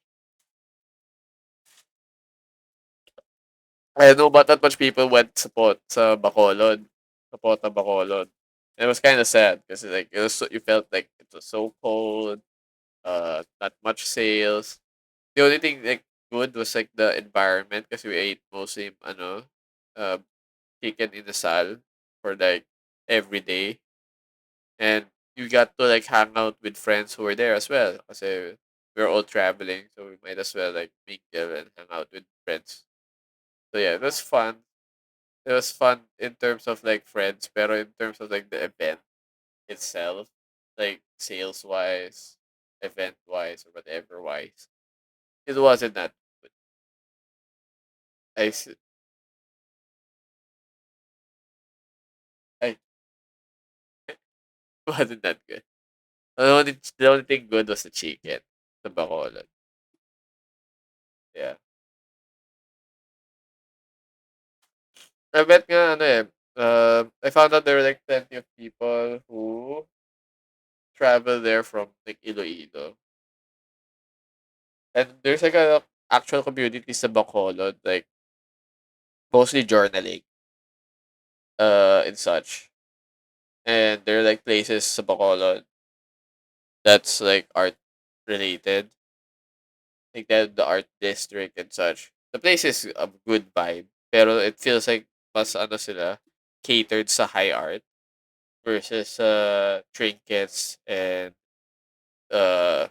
I know, but not much people went sa Bacolod, sa Pota Bacolod. And it was kind of sad because like you felt like it was so cold, not much sales. The only thing like good was like the environment because we ate mostly uh chicken in the sal for like every day, and you got to like hang out with friends who were there as well kasi we're all traveling, so we might as well like mingle and hang out with friends. So yeah, it was fun. It was fun in terms of like friends, pero in terms of like the event itself, like sales wise, event wise, or whatever wise, it wasn't that good. I s- I it wasn't that good. The only thing good was the chicken, the bacolod. Yeah. I bet nga I found out there were like plenty of people who travel there from like Iloilo. And there's like a actual community sa Bacolod, like mostly journaling, and such. And there are like places sa Bacolod that's like art related, like the art district and such. The place is a good vibe, pero it feels like mas sila catered sa high art versus trinkets and uh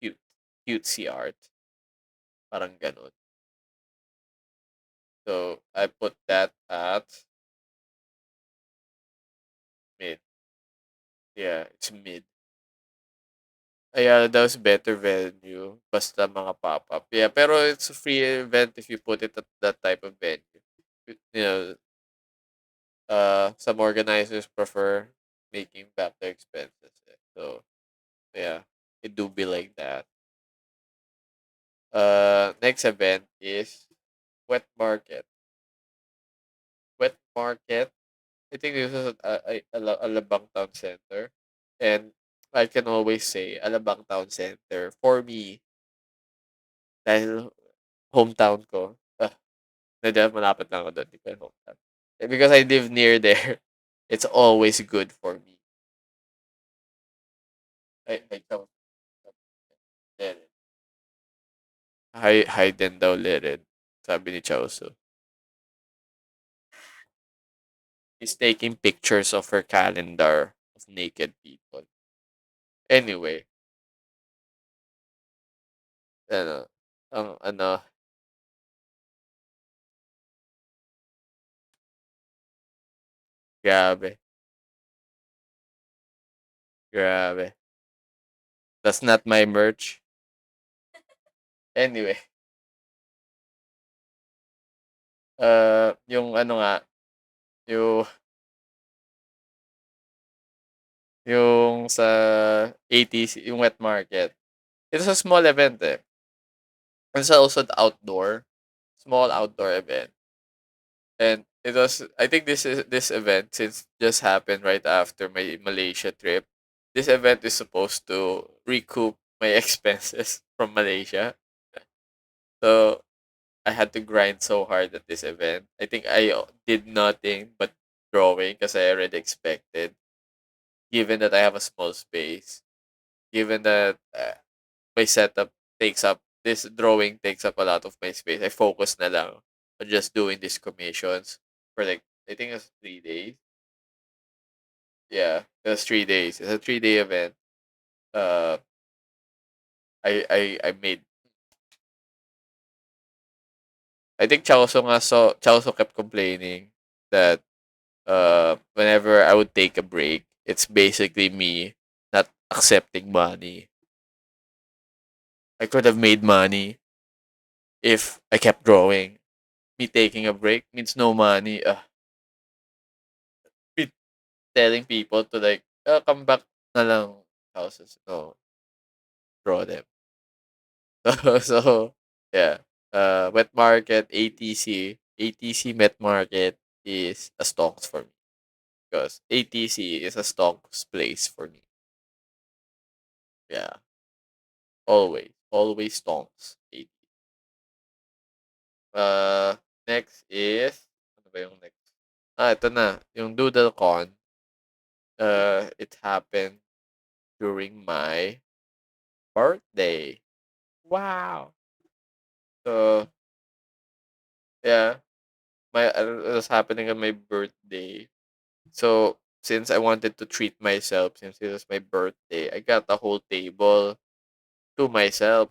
cute cutesy art, parang ganun. So I put that at mid. Yeah, it's mid. That was better venue. Basta mga pop-up. Yeah, pero it's a free event if you put it at that type of venue. You know, some organizers prefer making back their expenses. So yeah, it do be like that. Next event is wet market. Wet market. I think this is Alabang Town Center. And I can always say Alabang Town Center for me dahil hometown ko. Hindi, malapit lang ako doon. Di ko yung hometown. Because I live near there, it's always good for me. Ay, ikaw. Liren. Hi din daw Liren. Sabi ni Chauso. He's taking pictures of her calendar of naked people. Anyway, ano, ano, grabe, grabe. That's not my merch. Anyway, yung ano nga, yung yung sa ATC, yung wet market. It was a small event eh. It's also the outdoor, small outdoor event. And it was, I think this event, since just happened right after my Malaysia trip, this event is supposed to recoup my expenses from Malaysia. So I had to grind so hard at this event. I think I did nothing but drawing because I already expected, given that I have a small space, given that my setup takes up this drawing takes up a lot of my space. I focus na lang on just doing these commissions for like I think it's 3 days. Yeah, it was 3 days. It's a 3 day event. Uh, I made. I think Chaoso kept complaining that whenever I would take a break, it's basically me not accepting money. I could have made money if I kept drawing. Me taking a break means no money. Me telling people to like, come back na lang houses. No, draw them. So yeah. Wet market, ATC wet market is a stocks for me because ATC is a stocks place for me. Yeah, always stonks. Uh, Next is ano ba yung next? Ito na, yung DoodleCon. It happened during my birthday. Wow. So, yeah, it was happening on my birthday. So, since I wanted to treat myself since it was my birthday, I got a whole table to myself.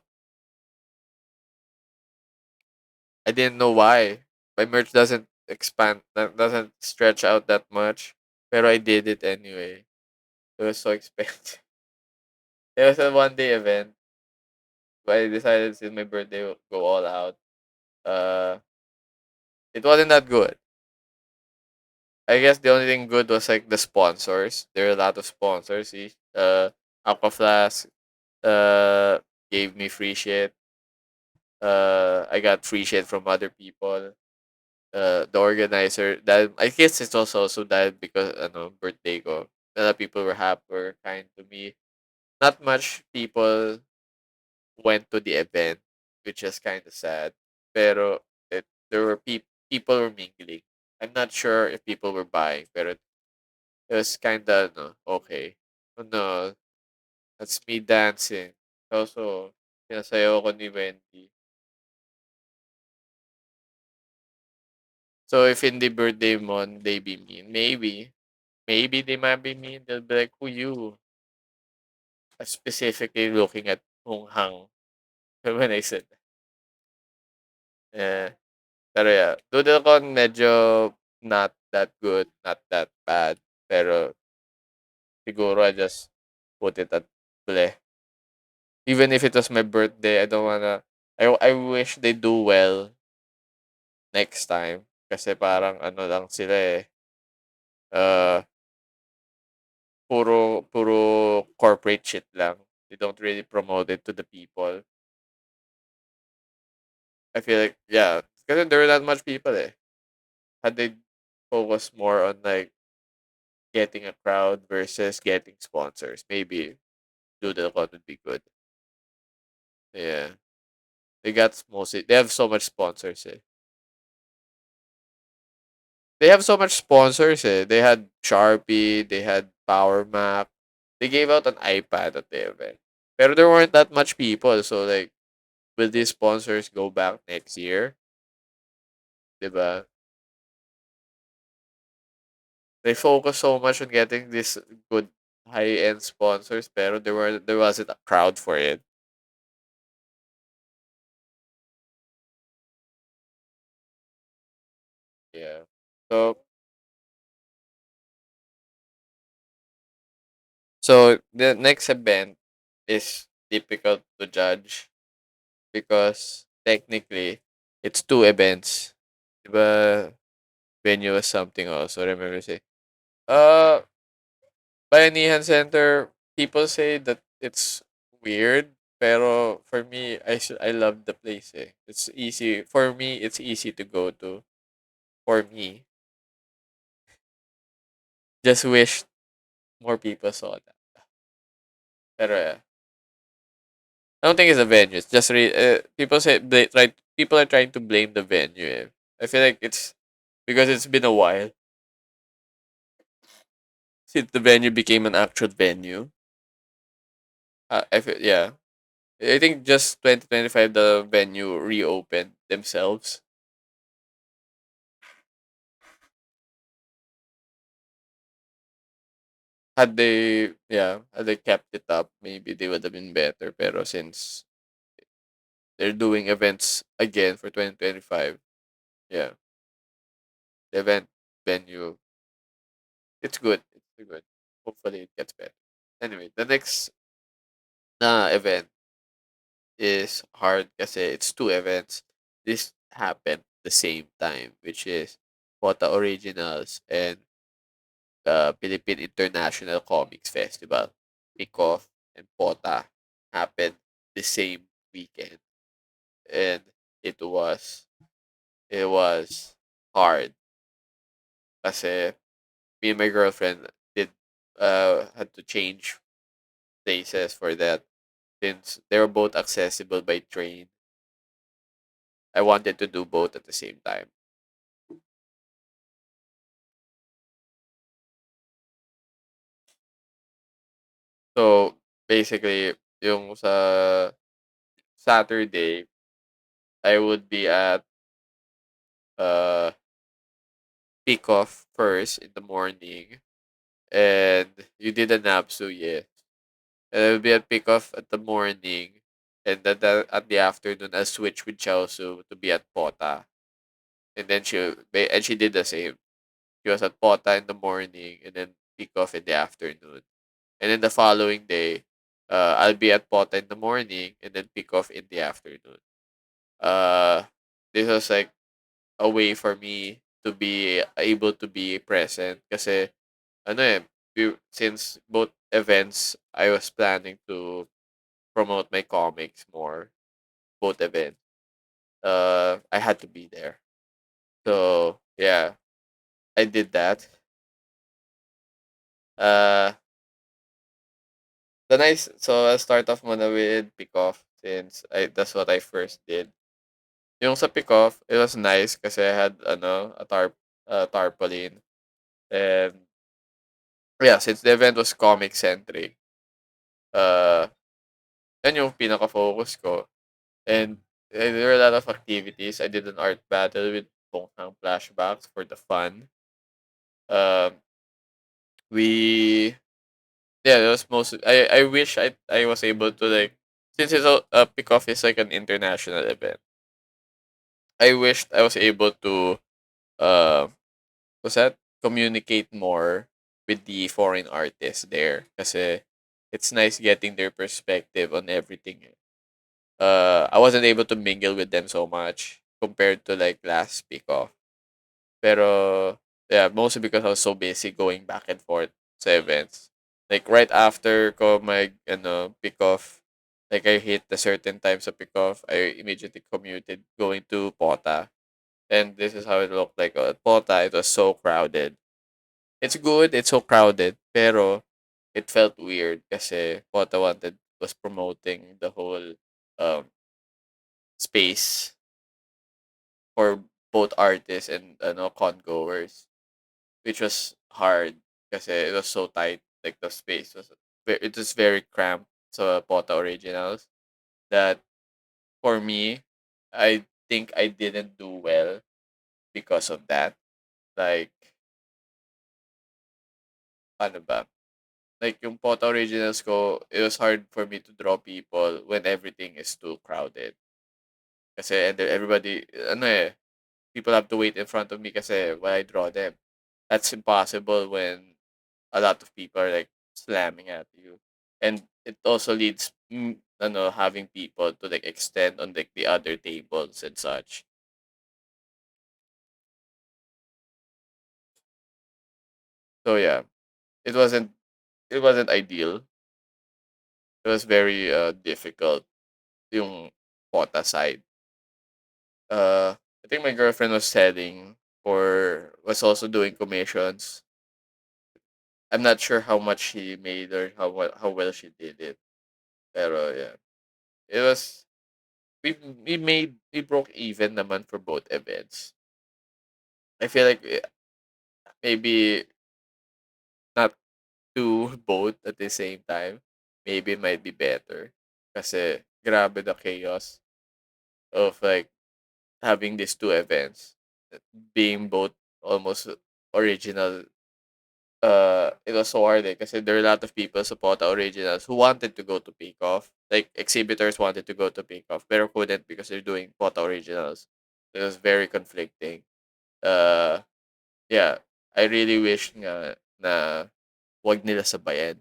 I didn't know why. My merch doesn't expand, doesn't stretch out that much, pero I did it anyway. It was so expensive. It was a 1 day event, but I decided since my birthday go all out. Uh, it wasn't that good. I guess the only thing good was like the sponsors. There are a lot of sponsors. Aqua Flask uh gave me free shit. I got free shit from other people. The organizer that I guess it's also that because birthday ko. A lot of people were kind to me. Not much people went to the event, which is kind of sad. Pero there were people were mingling. I'm not sure if people were buying, pero it was kind of no okay. Oh, no, that's me dancing. Also, sinasayaw ko ni Wendy. So if in the birthday month they be mean, maybe they might be mean. They'll be like, "Who you?" Specifically looking at Hong Hang when I said, yeah. Pero yeah, DoodleCon medyo not that good, not that bad. Pero siguro I just put it at bleh. Even if it was my birthday, I don't wanna. I wish they do well next time. Kasi parang ano lang sila eh. Uh, puro corporate shit lang. They don't really promote it to the people. I feel like yeah, kasi there are not much people eh. Had they focus more on like getting a crowd versus getting sponsors, maybe DoodleCon would be good. Yeah, they have so much sponsors. Eh. They have so much sponsors. Eh. They had Sharpie, they had Power Mac. They gave out an iPad at the event, but there weren't that much people. So like, will these sponsors go back next year? Diba? They focus so much on getting this good high end sponsors, pero there wasn't a crowd for it. Yeah. So the next event is difficult to judge because technically it's two events. Diba venue was something also. Remember say. Uh Bayanihan Center, people say that it's weird, pero for me, I love the place. Eh. It's easy for me. It's easy to go to. For me, just wish more people saw that. Pero yeah, I don't think it's a venue. It's just people say they try. People are trying to blame the venue. Eh. I feel like it's because it's been a while since the venue became an actual venue. Yeah. I think just 2025 the venue reopened themselves. Had they kept it up, maybe they would have been better. Pero since they're doing events again for 2025, yeah, the event venue, it's good. It's good. Hopefully it gets better. Anyway, the next event is hard kasi it's two events. This happened the same time, which is Pota Originals and the Philippine International Comics Festival. Kickoff and Pota happened the same weekend. And it was it was hard kasi me and my girlfriend did had to change places for that since they were both accessible by train. I wanted to do both at the same time. So basically, yung sa Saturday, I would be at uh pick off first in the morning, and you did a nap, so yeah. And I would be at pick off at the morning, and then at the afternoon, I switch with Chelsea to be at Pota, and then she did the same. She was at Pota in the morning, and then pick off in the afternoon, and then the following day, I'll be at Pota in the morning, and then pick off in the afternoon. Uh, this was like a way for me to be able to be present kasi ano eh, since both events I was planning to promote my comics more, both events. I had to be there. So yeah, I did that. Uh so I'll start off muna with pick off since that's what I first did. Yung sa pick off, it was nice kasi I had a tarpaulin, and yeah, since the event was comic centric, uh yan yung pinaka-focus ko. And there were a lot of activities. I did an art battle with Bongkang flashbacks for the fun. Um, we yeah, it was most. I wish I was able to like since pick off is like an international event. I wished I was able to uh was that communicate more with the foreign artists there kasi it's nice getting their perspective on everything. I wasn't able to mingle with them so much compared to like last pick off. Pero yeah, mostly because I was so busy going back and forth sa events. Like right after ko pick off, like I hit a certain time sa pick off, I immediately commuted going to Pota. And this is how it looked like at Pota. It was so crowded. It's good, it's so crowded, pero it felt weird kasi Pota was promoting the whole um space for both artists and con goers, which was hard kasi it was so tight. Like the space it was very cramped sa Pota Originals that for me, I think I didn't do well because of that. Like, ano ba? Like yung Pota Originals ko, it was hard for me to draw people when everything is too crowded. Kasi and then everybody, people have to wait in front of me kasi while I draw them. That's impossible when a lot of people are like slamming at you. And it also leads having people to like extend on like the other tables and such. So yeah, it wasn't it wasn't ideal. It was very difficult yung quota side. I think my girlfriend was selling or was also doing commissions. I'm not sure how much she made or how well she did it. Pero yeah, it was we broke even naman for both events. I feel like maybe not do both at the same time. Maybe it might be better. Kasi grabe the chaos of like having these two events being both almost original. It was so hard because there are a lot of people support the originals who wanted to go to Peak Off. Like exhibitors wanted to go to Peak Off, but couldn't because they're doing Pota originals. It was very conflicting. Uh, yeah, I really wish nga na wag nila sabayan.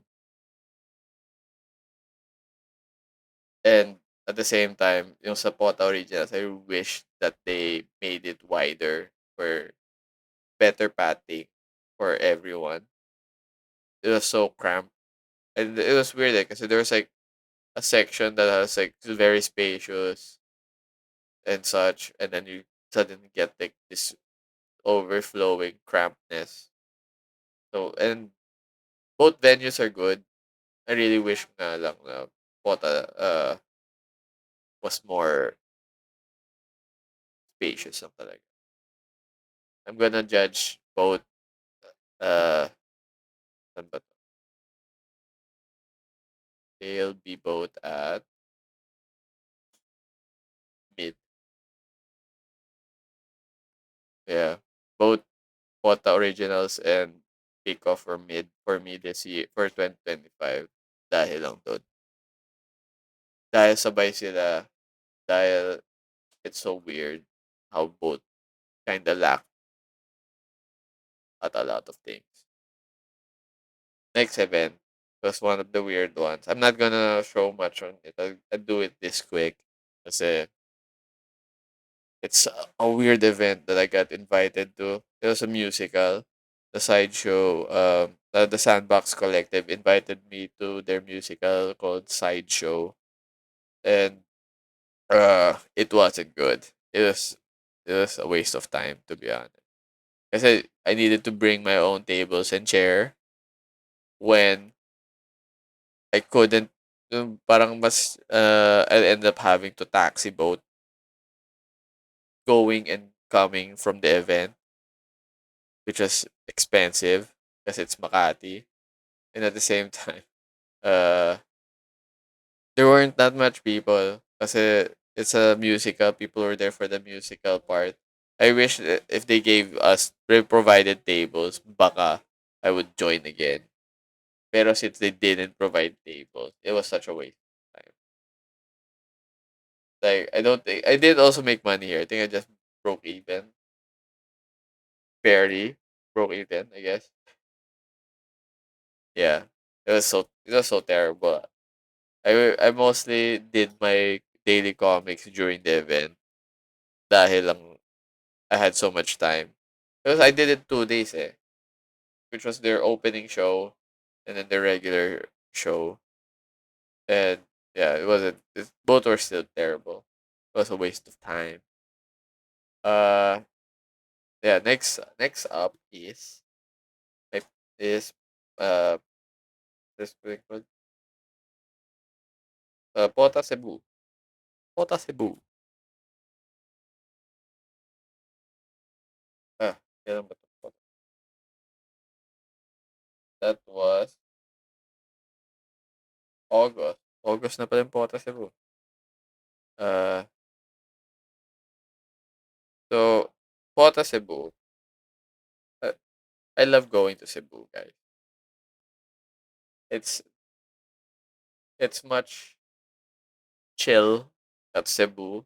And at the same time, yung sa Pota originals, I wish that they made it wider for better pathing for everyone. It was so cramped. And it was weird because there was like a section that has like very spacious and such, and then you suddenly get like this overflowing crampness. So and both venues are good. I really wish nga lang na Pota was more spacious something like that. I'm gonna judge both saan ba to? They'll be both at mid. Yeah. Both Pota Originals and Kickoff for mid for me this year for 2025 dahil lang doon. Dahil sabay sila, dahil it's so weird how both kinda lack at a lot of things. Next event was one of the weird ones. I'm not gonna show much on it. I'll do it this quick kasi it's a weird event that I got invited to. It was a musical. The sideshow, the Sandbox Collective invited me to their musical called Sideshow, and it wasn't good. It was a waste of time to be honest. Kasi I needed to bring my own tables and chair when I couldn't. Parang mas I end up having to taxi both going and coming from the event, which was expensive because it's Makati, and at the same time, uh, there weren't that much people kasi it's a musical. People were there for the musical part. I wish that if they gave us provided tables, baka I would join again. Pero since they didn't provide tables, it was such a waste of time. Like I don't think I did also make money here. I think I just broke even, barely broke even. I guess. Yeah, it was so terrible. I mostly did my daily comics during the event dahil lang I had so much time. Because I did it 2 days which was their opening show and then the regular show. And yeah, it wasn't. Both were still terrible. It was a waste of time. Uh, yeah. Next up like, is uh this thing called Pota Cebu. Pota Cebu. Ah, kailan ba to? That was August. August na pala yung Pota Cebu. Uh, so Pota Cebu. Uh, I love going to Cebu, guys. It's it's much chill at Cebu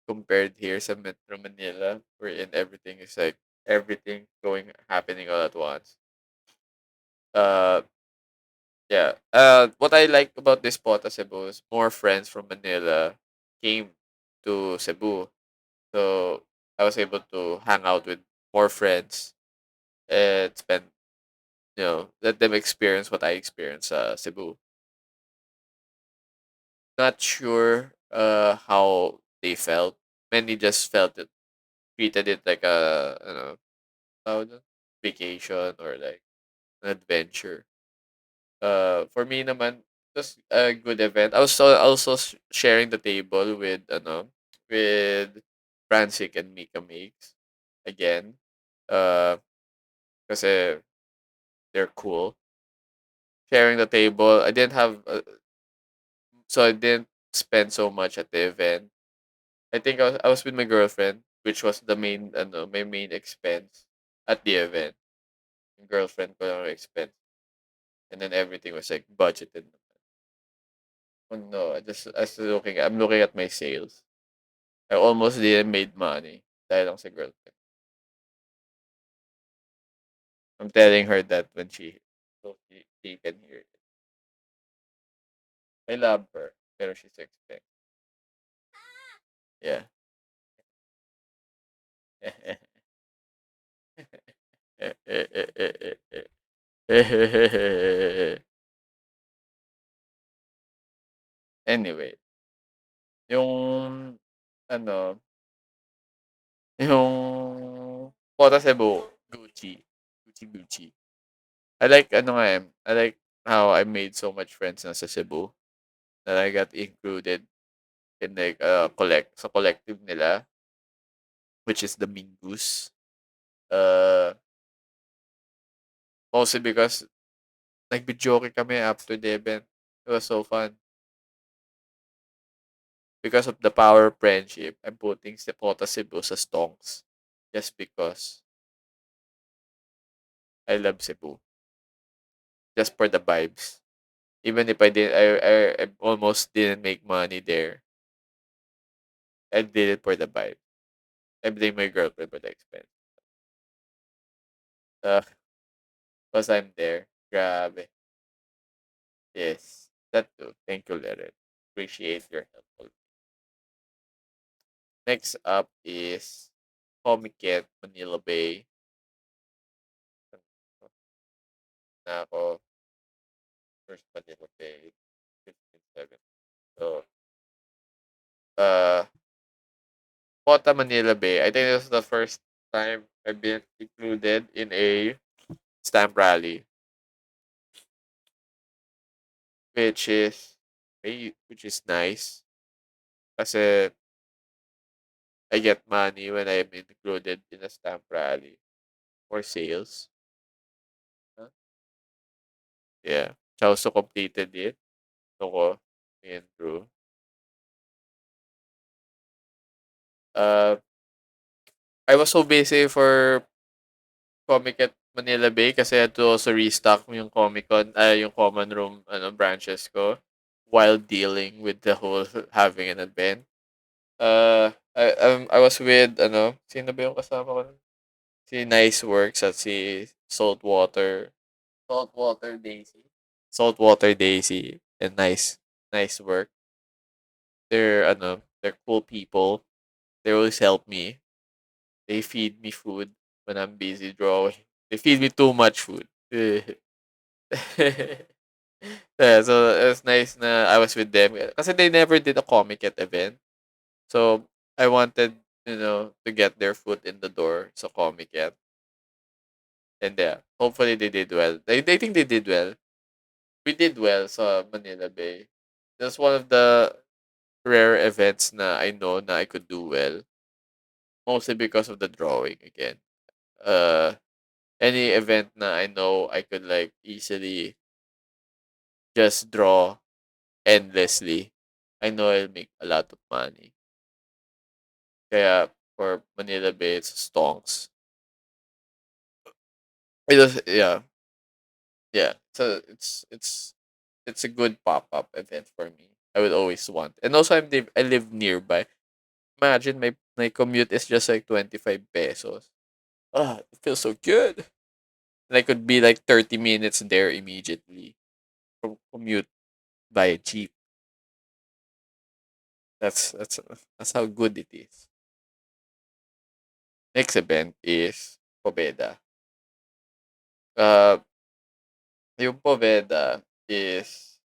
compared here sa Metro Manila, wherein everything is like everything going happening all at once. Uh, yeah. What I like about this Pota Cebu is more friends from Manila came to Cebu, so I was able to hang out with more friends and spend let them experience what I experienced Cebu. Not sure how they felt. Many just felt it treated it like a tawag dun? Vacation or like an adventure. For me naman, just a good event. I was also sharing the table with with Francic and Mika Makes again. Uh, kasi they're cool. Sharing the table. I didn't have so I didn't spend so much at the event. I think I was with my girlfriend, which was the main my main expense at the event. Yung girlfriend ko lang ang expense. And then everything was like budgeted. Oh no, I'm looking at my sales. I almost didn't made money dahil lang sa girlfriend. I'm telling her that when she can hear it. I love her, pero she's expecting. Yeah. Anyway, yung ano, yung Kota Cebu, Gucci. Gucci, Gucci. I like I like how I made so much friends na sa Cebu that I got included in like sa collective nila, which is the Mingus. Uh Mostly because nag-videoke kami after the event. It was so fun. Because of the power of friendship, I'm putting Sepota Cebu sa stonks. Just because I love Cebu. Just for the vibes. Even if I almost didn't make money there. I did it for the vibe. I blame my girlfriend for the expense. Uh, Cause I'm there. Grabe. Yes. That too. Thank you, Leren. Appreciate your help. Next up is Comiket, Manila Bay. Na ako, first Manila Bay, 15-7. So, uh, Kota Manila Bay. I think this is the first time I've been included in a stamp rally, which is which is nice. Kasi I get money when I'm included in a stamp rally or sales. Huh? Yeah. I also completed it. So ko, me and Drew. Uh, I was so busy for Comic at Manila Bay kasi I had to also restock yung yung common room branches ko while dealing with the whole having an event. I was with sino ba yung kasama ko? Si Nice Works at si Saltwater Daisy. Saltwater Daisy and Nice Work. They're cool people. They always help me. They feed me food when I'm busy drawing. They feed me too much food. Yeah, so it's nice na I was with them. Kasi they never did a comic at event. So I wanted, to get their foot in the door sa comic at. And yeah, hopefully they did well. They think they did well. We did well sa Manila Bay. That's one of the rare events na I know na I could do well. Mostly because of the drawing again. Uh any event na I know I could like easily just draw endlessly, I know I'll make a lot of money. Kaya for Manila Bay, it's stonks. Yeah, yeah. So it's a good pop up event for me. I would always want, and also I live nearby. Imagine my commute is just like 25 pesos. Ah, it feels so good. And I could be like 30 minutes there immediately from commute by jeep. That's how good it is. Next event is Pobeda. Yung Poveda is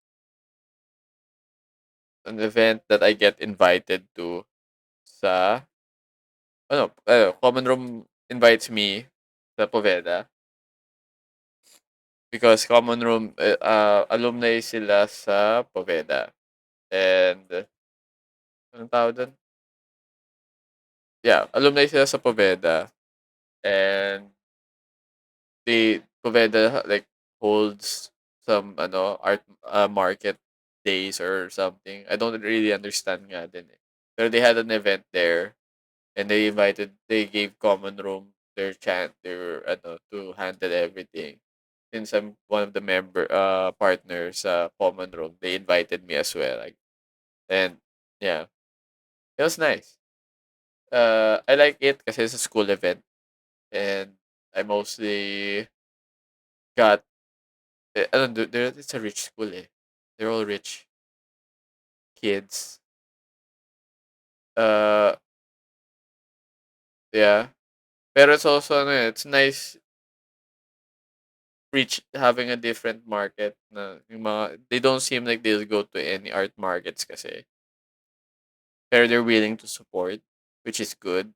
an event that I get invited to sa Common Room invites me sa Poveda because Common Room alumni sila sa Poveda. And anong tawag dun? Yeah, alumni sila sa Poveda. And Poveda like holds some art market days or something. I don't really understand nga din eh. Pero they had an event there and they gave Common Room their to handle everything. Since I'm one of the partners sa Common Room, they invited me as well. Like, and yeah, it was nice. I like it kasi it's a school event and I mostly got it's a rich school eh. They're all rich kids. Uh, yeah. Pero it's also it's nice having a different market na yung mga they don't seem like they'll go to any art markets kasi. Pero they're willing to support, which is good.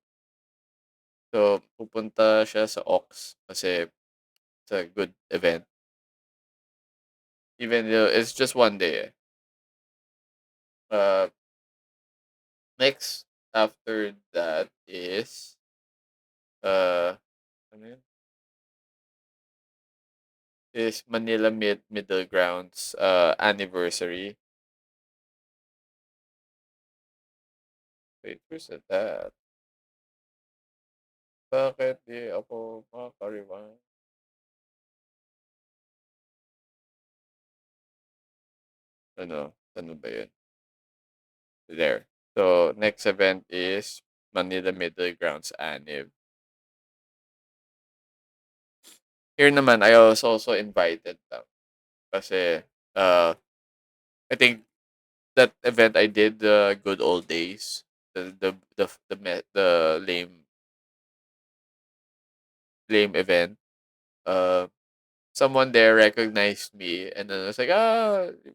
So, pupunta siya sa Ox kasi it's a good event. Even though it's just one day eh. Uh, next after that is ano yun? Is Manila Middle Grounds anniversary. Wait, where's that? Bakit di ako makaka-rewind? Ano ba yun? There. So, next event is Manila Middle Grounds Anniv. Here naman, I was also invited lang. Kasi, I think that event I did the good old days. The lame event. Uh, Someone there recognized me and then I was like,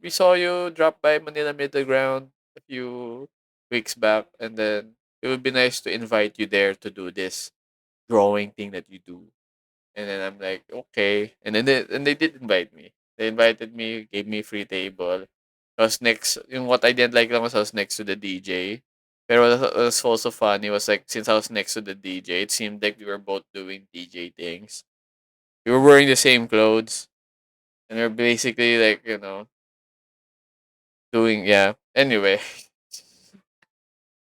we saw you drop by Manila Middle Ground a few weeks back and then it would be nice to invite you there to do this drawing thing that you do. And then I'm like, okay. And then they did invite me. They invited me, gave me free table. I was next, yung what I didn't like lang was I was next to the DJ. Pero what was also funny was like, since I was next to the DJ, it seemed like we were both doing DJ things. We were wearing the same clothes. And we're basically like, doing, yeah. Anyway,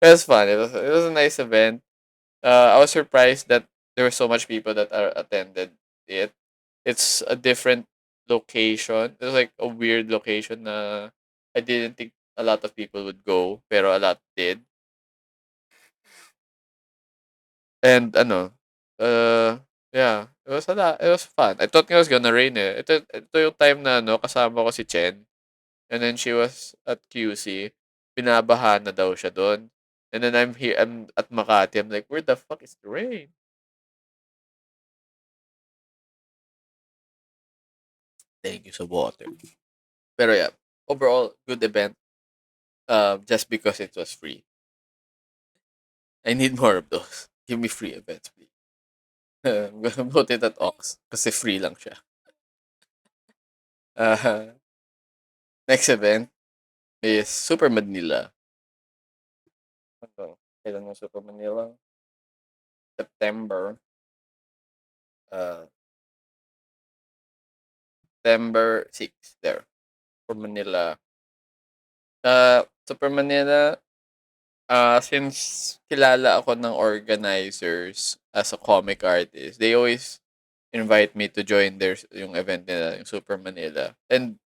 it was fun. It was a nice event. I was surprised that there were so much people that attended it. It's a different location. It was like a weird location na I didn't think a lot of people would go, pero a lot did. And yeah, it was a lot. It was fun. I thought it was gonna rain eh. Ito yung time na kasama ko si Chen. And then she was at QC. Binabaha na daw siya doon. And then I'm at Makati. I'm like, where the fuck is the rain? Thank you sa water. Pero yeah, overall, good event. Just because it was free. I need more of those. Give me free events, please. I'm gonna put it at Ox kasi free lang siya. Uh, Next event is Super Manila. Kailan yung Super Manila? September. Uh, September 6th there. For Manila. Super Manila, since kilala ako ng organizers as a comic artist, they always invite me to join yung event nila, yung Super Manila. And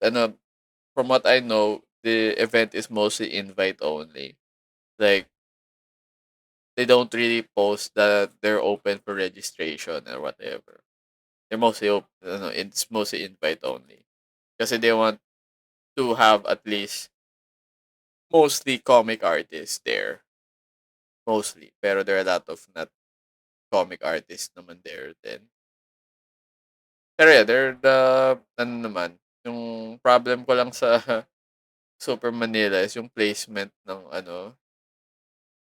from what I know, the event is mostly invite only. Like they don't really post that they're open for registration or whatever. They're mostly open, it's mostly invite only. Kasi they want to have at least mostly comic artists there. Mostly. Pero there are a lot of not comic artists naman there then. Pero yeah, they're ano naman, yung problem ko lang sa Super Manila is yung placement ng ano,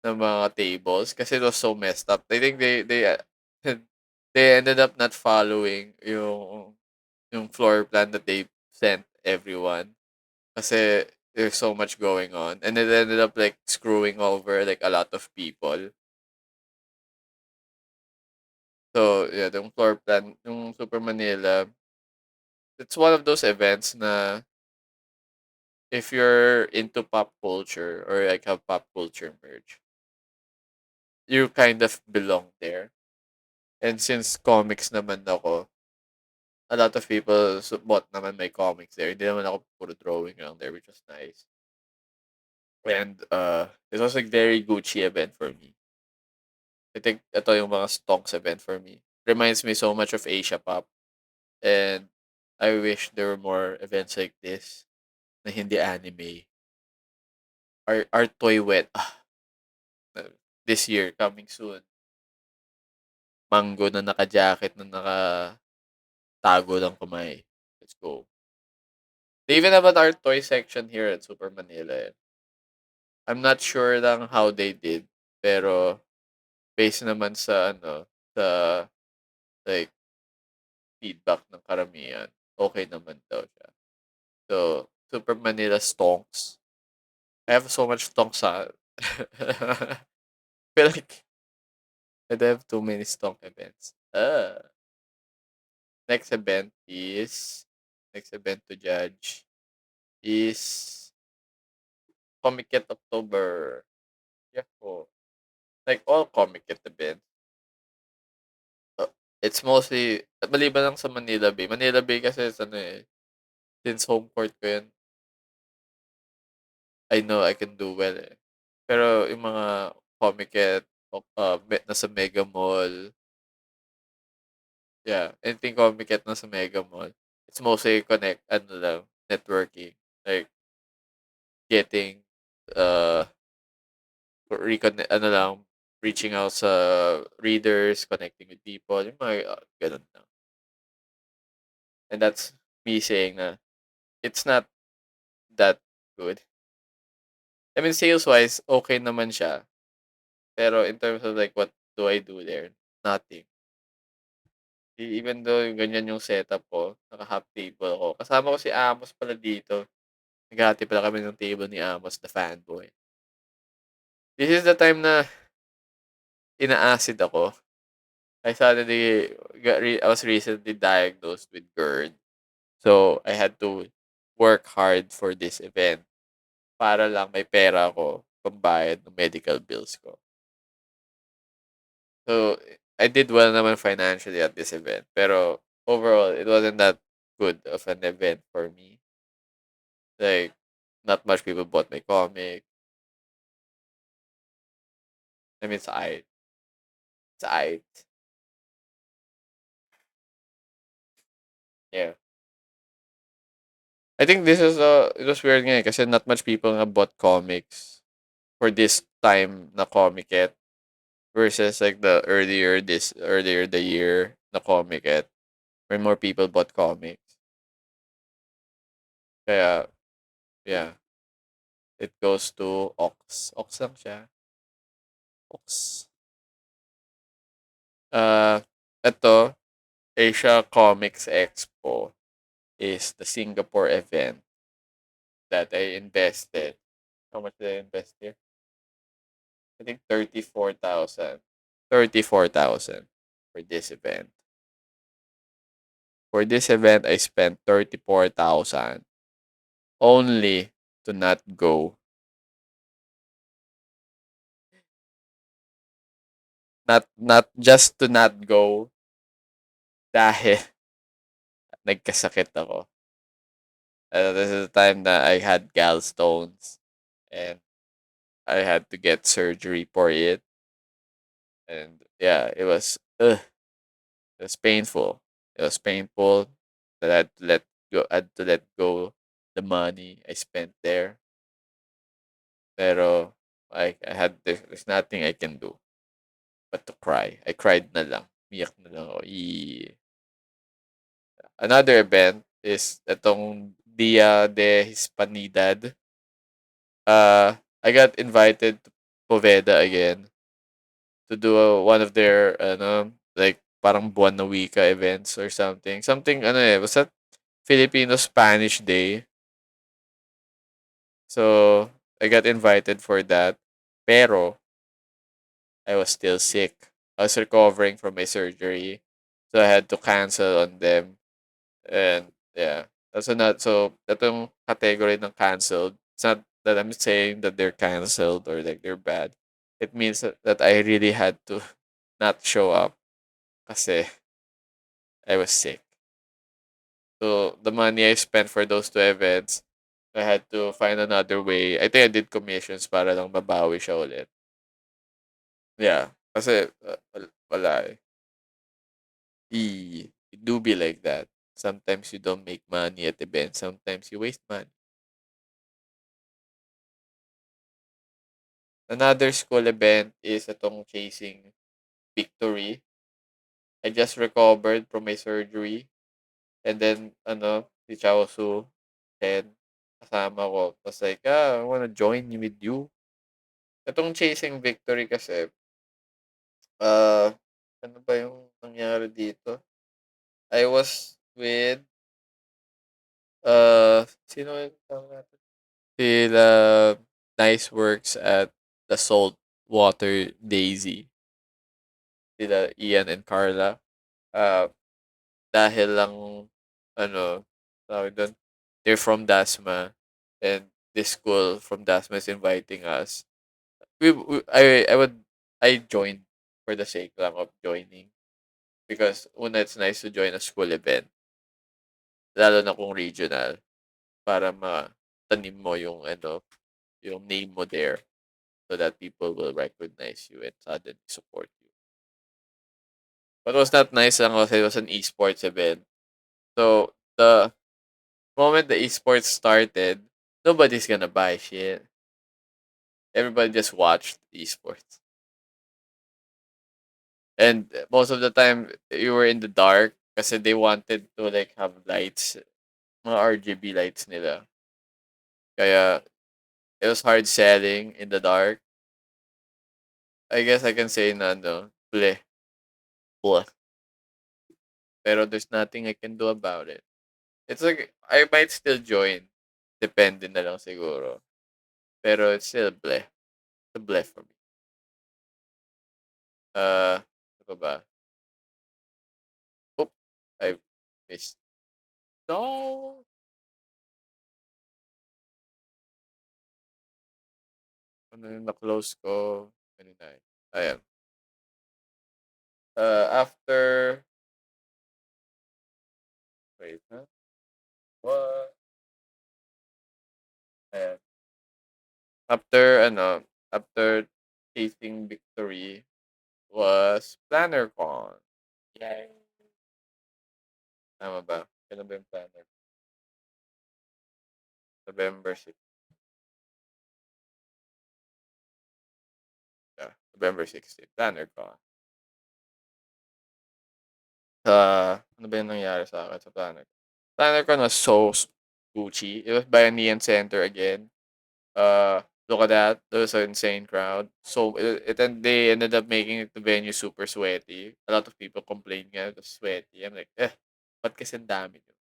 ng mga tables kasi it was so messed up. I think they ended up not following yung floor plan that they sent everyone kasi there's so much going on and it ended up like screwing over like a lot of people. So yeah, yung floor plan, yung Super Manila, it's one of those events na if you're into pop culture or like have pop culture merch, you kind of belong there. And since comics naman ako, a lot of people bought naman my comics there. Hindi naman ako puro drawing lang there, which was nice. And it was like very Gucci event for me. I think ito yung mga stonks event for me. Reminds me so much of Asia Pop. And I wish there were more events like this na hindi anime. Our Toy Wet. This year, coming soon. Mango na naka-jacket na nakatago ng kamay. Let's go. They even have an art toy section here at Super Manila. Eh. I'm not sure lang how they did. Pero, based naman sa ano, sa like feedback ng karamihan, okay naman daw siya. So, Super Manila stonks. I have so much stonks sa feel like I don't have too many stonk events. Next event is next event to judge is Comiket October. Yeah, oh. Like all Comiket events. Uh, it's mostly maliban lang sa Manila Bay. Manila Bay kasi is ano eh, since home court ko yun, I know I can do well eh. Pero yung mga Comiket, nasa Mega Mall, yeah, anything Comiket nasa Mega Mall, it's mostly ano lang, networking. Like, getting, uh, ano lang, reaching out sa readers, connecting with people, yung mga ganun lang. And that's me saying na it's not that good. I mean, sales-wise, okay naman siya. Pero in terms of like, what do I do there? Nothing. Even though yung ganyan yung setup ko, naka-half table ako. Kasama ko si Amos pala dito. Naghati pala kami ng table ni Amos, the fanboy. This is the time na ina-acid ako. I was recently diagnosed with GERD. So, I had to work hard for this event para lang may pera ako pambayad ng medical bills ko. So, I did well naman financially at this event. Pero overall, it wasn't that good of an event for me. Like, not much people bought my comic. I mean, it's I. It's I. Yeah. I think this is it was weird nga eh, kasi not much people nga bought comics for this time na Comiket versus like the earlier the year na Comiket where more people bought comics. Kaya, yeah, it goes to Ox. Ox lang siya. Ox. Uh, ito, Asia Comics Expo is the Singapore event that I invested. How much did I invest here? I think 34,000. 34,000 for this event. For this event, I spent 34,000 only to not go. Not just to not go dahil nagkasakit ako. This is the time that I had gallstones and I had to get surgery for it. And yeah, it was painful. It was painful that I had to let go the money I spent there. Pero there's nothing I can do but to cry. I cried na lang. Umiyak na lang ako. Another event is itong Dia de Hispanidad. I got invited to Poveda again to do one of their like parang buwan na wika events or something. Something was that Filipino Spanish Day. So I got invited for that. Pero I was still sick. I was recovering from my surgery. So I had to cancel on them. And yeah. So thatong category ng canceled. It's not that I'm saying that they're canceled or like they're bad. It means that I really had to not show up kasi I was sick. So the money I spent for those two events, I had to find another way. I think I did commissions para lang mabawi siya ulit. Yeah, kasi wala eh. It do be like that. Sometimes you don't make money at events. Sometimes you waste money. Another school event is itong chasing victory. I just recovered from my surgery. And then, si Chao Su said, kasama ko, was like, I wanna join with you. Itong chasing victory kasi, ah, ano ba yung nangyari dito? I was with, sino yung tawag natin? Sila Nice Works at the Saltwater Daisy. Sila Ian and Carla. Ah, dahil lang, ano, tawag doon, they're from Dasma and this school from Dasma is inviting us. I joined for the sake lang of joining because una, it's nice to join a school event, lalo na kung regional, para matanim mo yung, yung name mo there so that people will recognize you and suddenly support you. But was not nice lang kasi it was an esports event. So, the moment the esports started, nobody's gonna buy shit. Everybody just watched esports. And most of the time, you were in the dark kasi they wanted to like have lights, mga RGB lights nila. Kaya it was hard selling in the dark. I guess I can say na bleh, bleh. Pero there's nothing I can do about it. It's like, I might still join. Depende na lang siguro. Pero it's still bleh. It's a bleh for me. Ano pa ba? Oop, I missed. No! Ano yung na-close ko? 29. Ayan. After, wait, huh? What? Ayan. After, after chasing victory was PlannerCon. Yay! Tama ba? Kailan ba yung Planner? November 6. Yeah, November 16. PlannerCon. Ano ba yung nangyari sa akin sa Planner? PlannerCon was so Gucci. It was by a Neon Center again. Look at that. There was an insane crowd. So they ended up making the venue super sweaty. A lot of people complained nga it was sweaty. I'm like, ba't kasi ang dami nyo?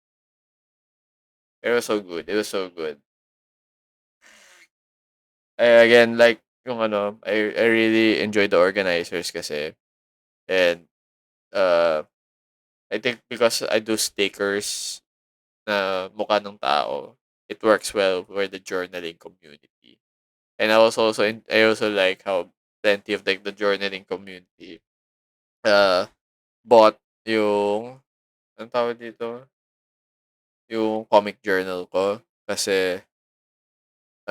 It was so good. It was so good. Again, like yung I really enjoyed the organizers kasi. And I think because I do stickers na mukha ng tao, it works well for the journaling community. And I also like how plenty of like the journaling community bought yung anong tawag dito? Yung comic journal ko kasi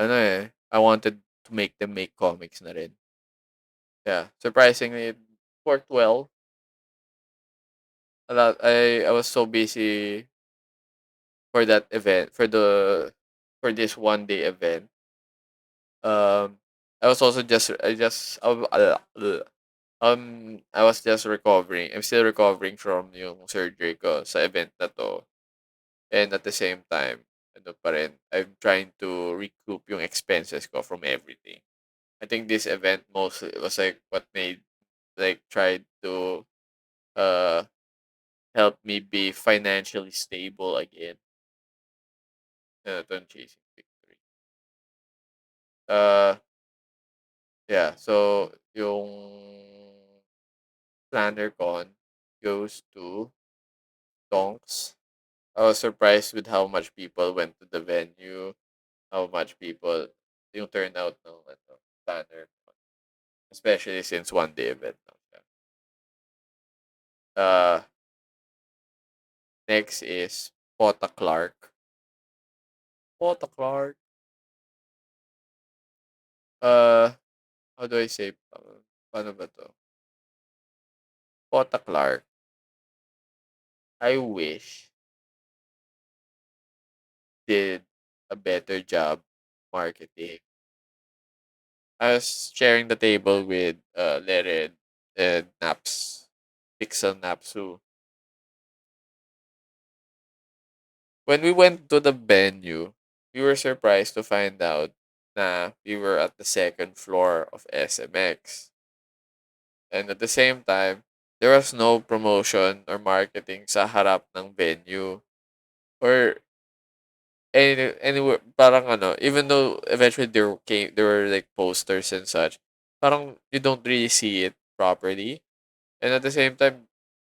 I wanted to make them make comics na rin. Yeah, surprisingly it worked well. I was so busy for that event for this one day event. I was also just I just I was just recovering. I'm still recovering from yung surgery ko sa event na 'to. And at the same time, ano pa rin, I'm trying to recoup yung expenses ko from everything. I think this event mostly was like what made like tried to uh help me be financially stable again. Ito yung chasing victory. Uh yeah, so yung planner con goes to Tonks. I was surprised with how much people went to the venue, how much people yung turnout ng planner con. Especially since one day event lang siya. Uh Next is Pota Clark. Pota Clark. Uh how do I say paano ba to? Pota Clark. I wish did a better job marketing. I was sharing the table with Leren and Naps, Pixel Naps, who when we went to the venue, we were surprised to find out na we were at the second floor of SMX. And at the same time, there was no promotion or marketing sa harap ng venue. Or anywhere, parang ano, even though eventually there were like posters and such, parang you don't really see it properly. And at the same time,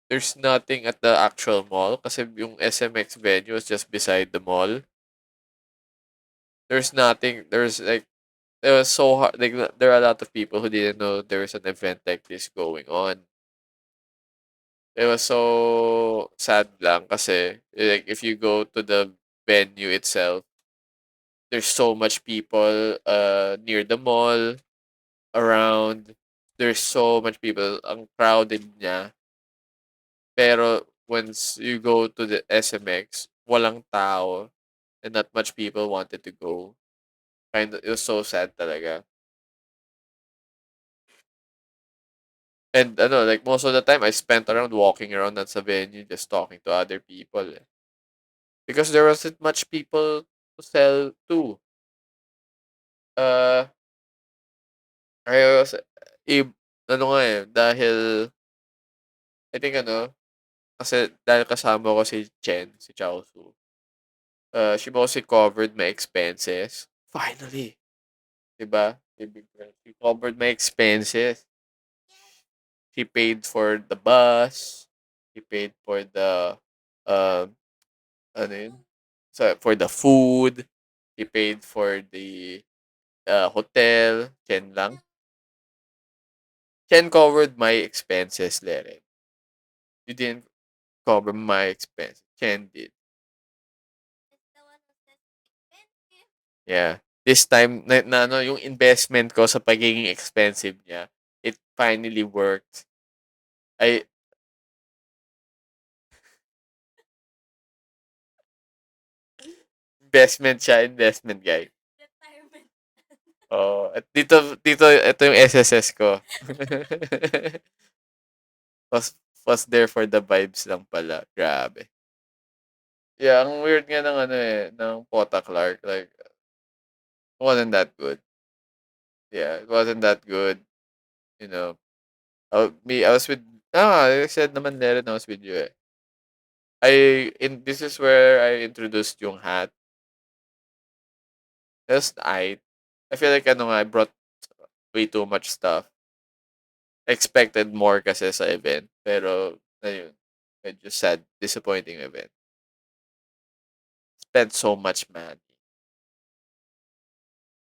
there's nothing at the actual mall kasi yung SMX venue is just beside the mall. There's nothing. There's like it was so hard. Like there are a lot of people who didn't know there was an event like this going on. It was so sad lang kasi like if you go to the venue itself, there's so much people near the mall around. There's so much people. Ang crowded niya. Pero once you go to the SMX, walang tao and not much people wanted to go. Kind of, it was so sad talaga. And ano, like most of the time I spent around walking around at sa venue just talking to other people. Eh. Because there wasn't much people to sell to. Uh, I was, ano nga eh, dahil, I think ano, kasi dahil kasama ko si Chen, si Chaosu, she mostly covered my expenses. Finally! Diba? The big girl. She covered my expenses. She paid for the bus. She paid for the, um, ano yun? So, for the food. She paid for the hotel. Chen lang. Chen covered my expenses, Leren. You didn't cover my expenses. Chen did. Yeah. This time, ano, yung investment ko sa pagiging expensive niya, it finally worked. I investment siya, investment guy. Oh, at dito ito yung SSS ko. was there for the vibes lang pala. Grabe. Yeah, ang weird nga ng ano eh, ng Pota Clark. Like, it wasn't that good. Yeah, it wasn't that good. You know, I was with, I said naman Darren, I was with you eh. This is where I introduced yung hat. Just I feel like ano nga, I brought way too much stuff. Expected more kasi sa event. Pero, ayun, medyo sad, disappointing event. Spent so much money.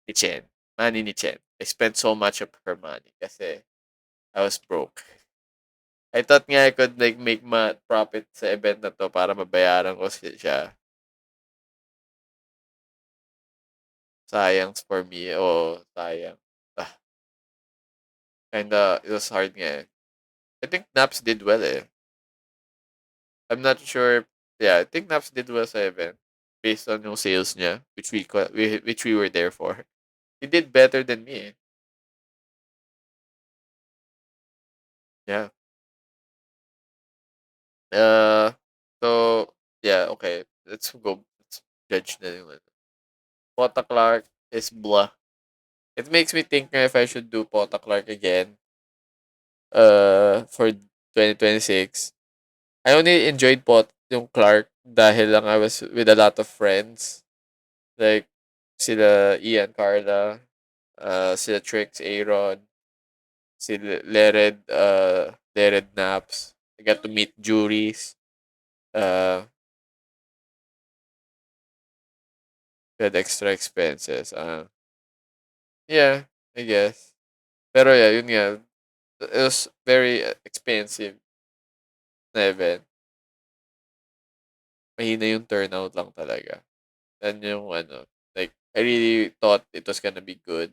Ni Chen. Money ni Chen. I spent so much of her money kasi I was broke. I thought nga I could like make profit sa event na to para mabayaran ko siya. Sayang for me. Oh, sayang. Ah, kinda, it was hard nga eh. I think Naps did well eh. I'm not sure. Yeah, I think Naps did well sa event based on yung sales niya, which we were there for. He did better than me. Eh. Yeah. Uh, so yeah, okay. let's go. Let's judge na yung ano. Pota Clark is blah. It makes me think na if I should do Pota Clark again for 2026. I only enjoyed yung Clark dahil lang I was with a lot of friends. Like, sila Ian, Carla, sila Trix, Aaron, sila Lered Naps. I got to meet juries. Uh, we had extra expenses. Yeah, I guess. Pero yeah, yun nga. It was very expensive na event. Mahina yung turnout lang talaga. Yan yung ano, like, I really thought it was gonna be good.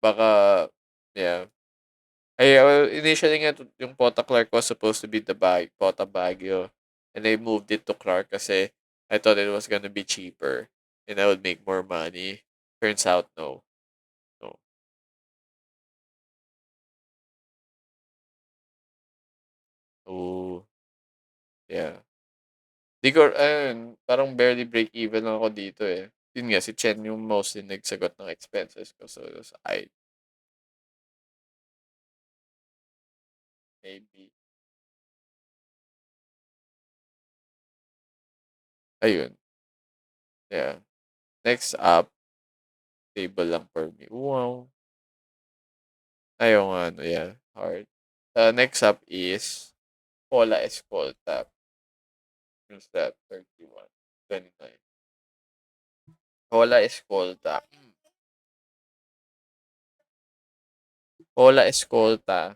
Baka, yeah. Initially nga, yung Pota Clark was supposed to be Pota Baguio. And I moved it to Clark kasi I thought it was gonna be cheaper. And I would make more money. Turns out, no. No. Oh, yeah. Di ko, ayun, parang barely break even lang ako dito eh. Yun nga, si Chen yung mostly nagsagot ng expenses ko. So, it was, maybe. Ayun. Yeah. Next up, table lang for me. Wow. Ayaw nga, ano, yeah. Hard. Next up is Paula Escolta. Who's that? 31. 29. Paula Escolta. Paula Escolta,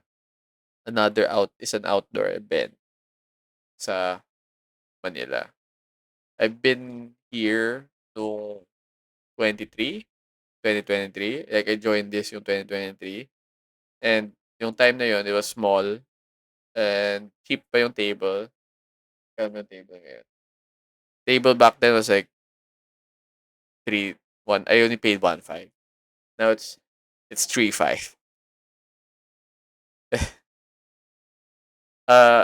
is an outdoor event sa Manila. I've been here noong 2023. Like, I joined this yung 2023. And yung time na yun, it was small and cheap pa yung table. Kaya yung table ngayon. Table back then was like 1. I only paid 1.5. Now it's 3.5.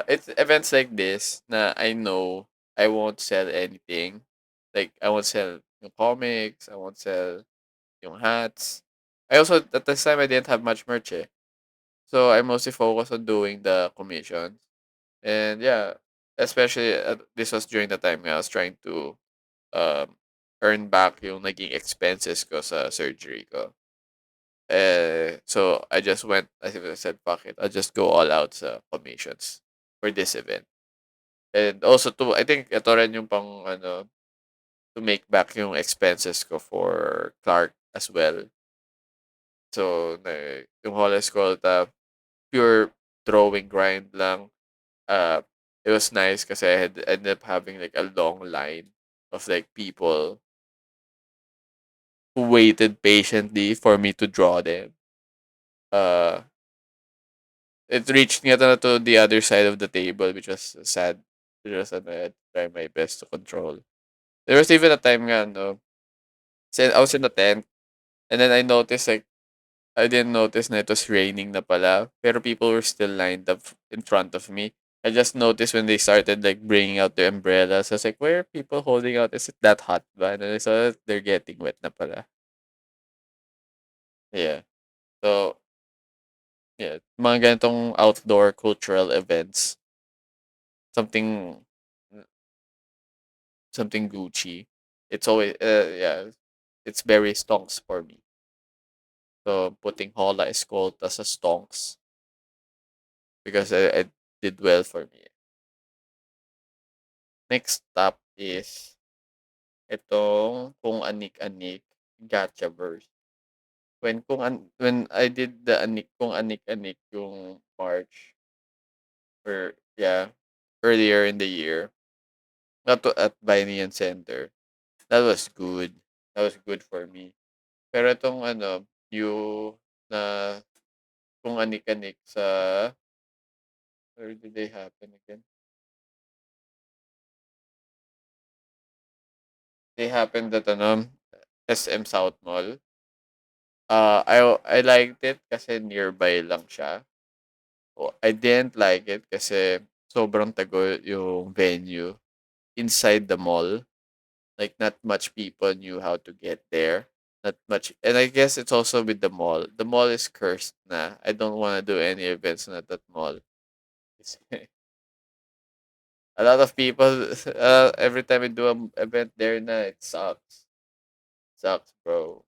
It's events like this na I know I won't sell anything. Like, I won't sell yung comics, I won't sell yung hats. I also, at this time, I didn't have much merch eh. So, I mostly focused on doing the commissions. And yeah, especially this was during the time I was trying to um, earn back yung naging expenses ko sa surgery ko. So I just went, as if I said, fuck it. I'll just go all out sa commissions for this event. And also to, I think ito rin yung pang, ano, to make back yung expenses ko for Clark as well. So, yung Hall Escolta, pure drawing grind lang. Uh, it was nice kasi I had ended up having like a long line of like people who waited patiently for me to draw them. Uh, it reached nga to the other side of the table, which was sad. Which was ano, I had to try my best to control. There was even a time nga, no, I was in the tent, and then I noticed like, I didn't notice na it was raining na pala, pero people were still lined up in front of me. I just noticed when they started like bringing out their umbrellas. I was like, where are people holding out? Is it that hot ba? And then I saw that they're getting wet na pala. Yeah. So, yeah, mga ganitong outdoor cultural events, something something Gucci. It's always yeah, it's very stonks for me. So putting Hola Escolt as a stonks because it did well for me. Next up is itong kung anik-anik Gacha-verse. When I did the kung anik-anik yung March, or yeah, earlier in the year, not to, at Bayanihan Center. That was good. That was good for me. Pero itong ano, yung na kung anik-anik sa, where did they happen again? They happened at ano, SM South Mall. I liked it kasi nearby lang siya. I didn't like it kasi sobrang tago yung venue. inside the mall. Like not much people knew how to get there. Not much, and I guess it's also with the mall. The mall is cursed na. I don't want to do any events at that mall. It's- a lot of people. Every time I do an event there, na it sucks. Sucks, bro.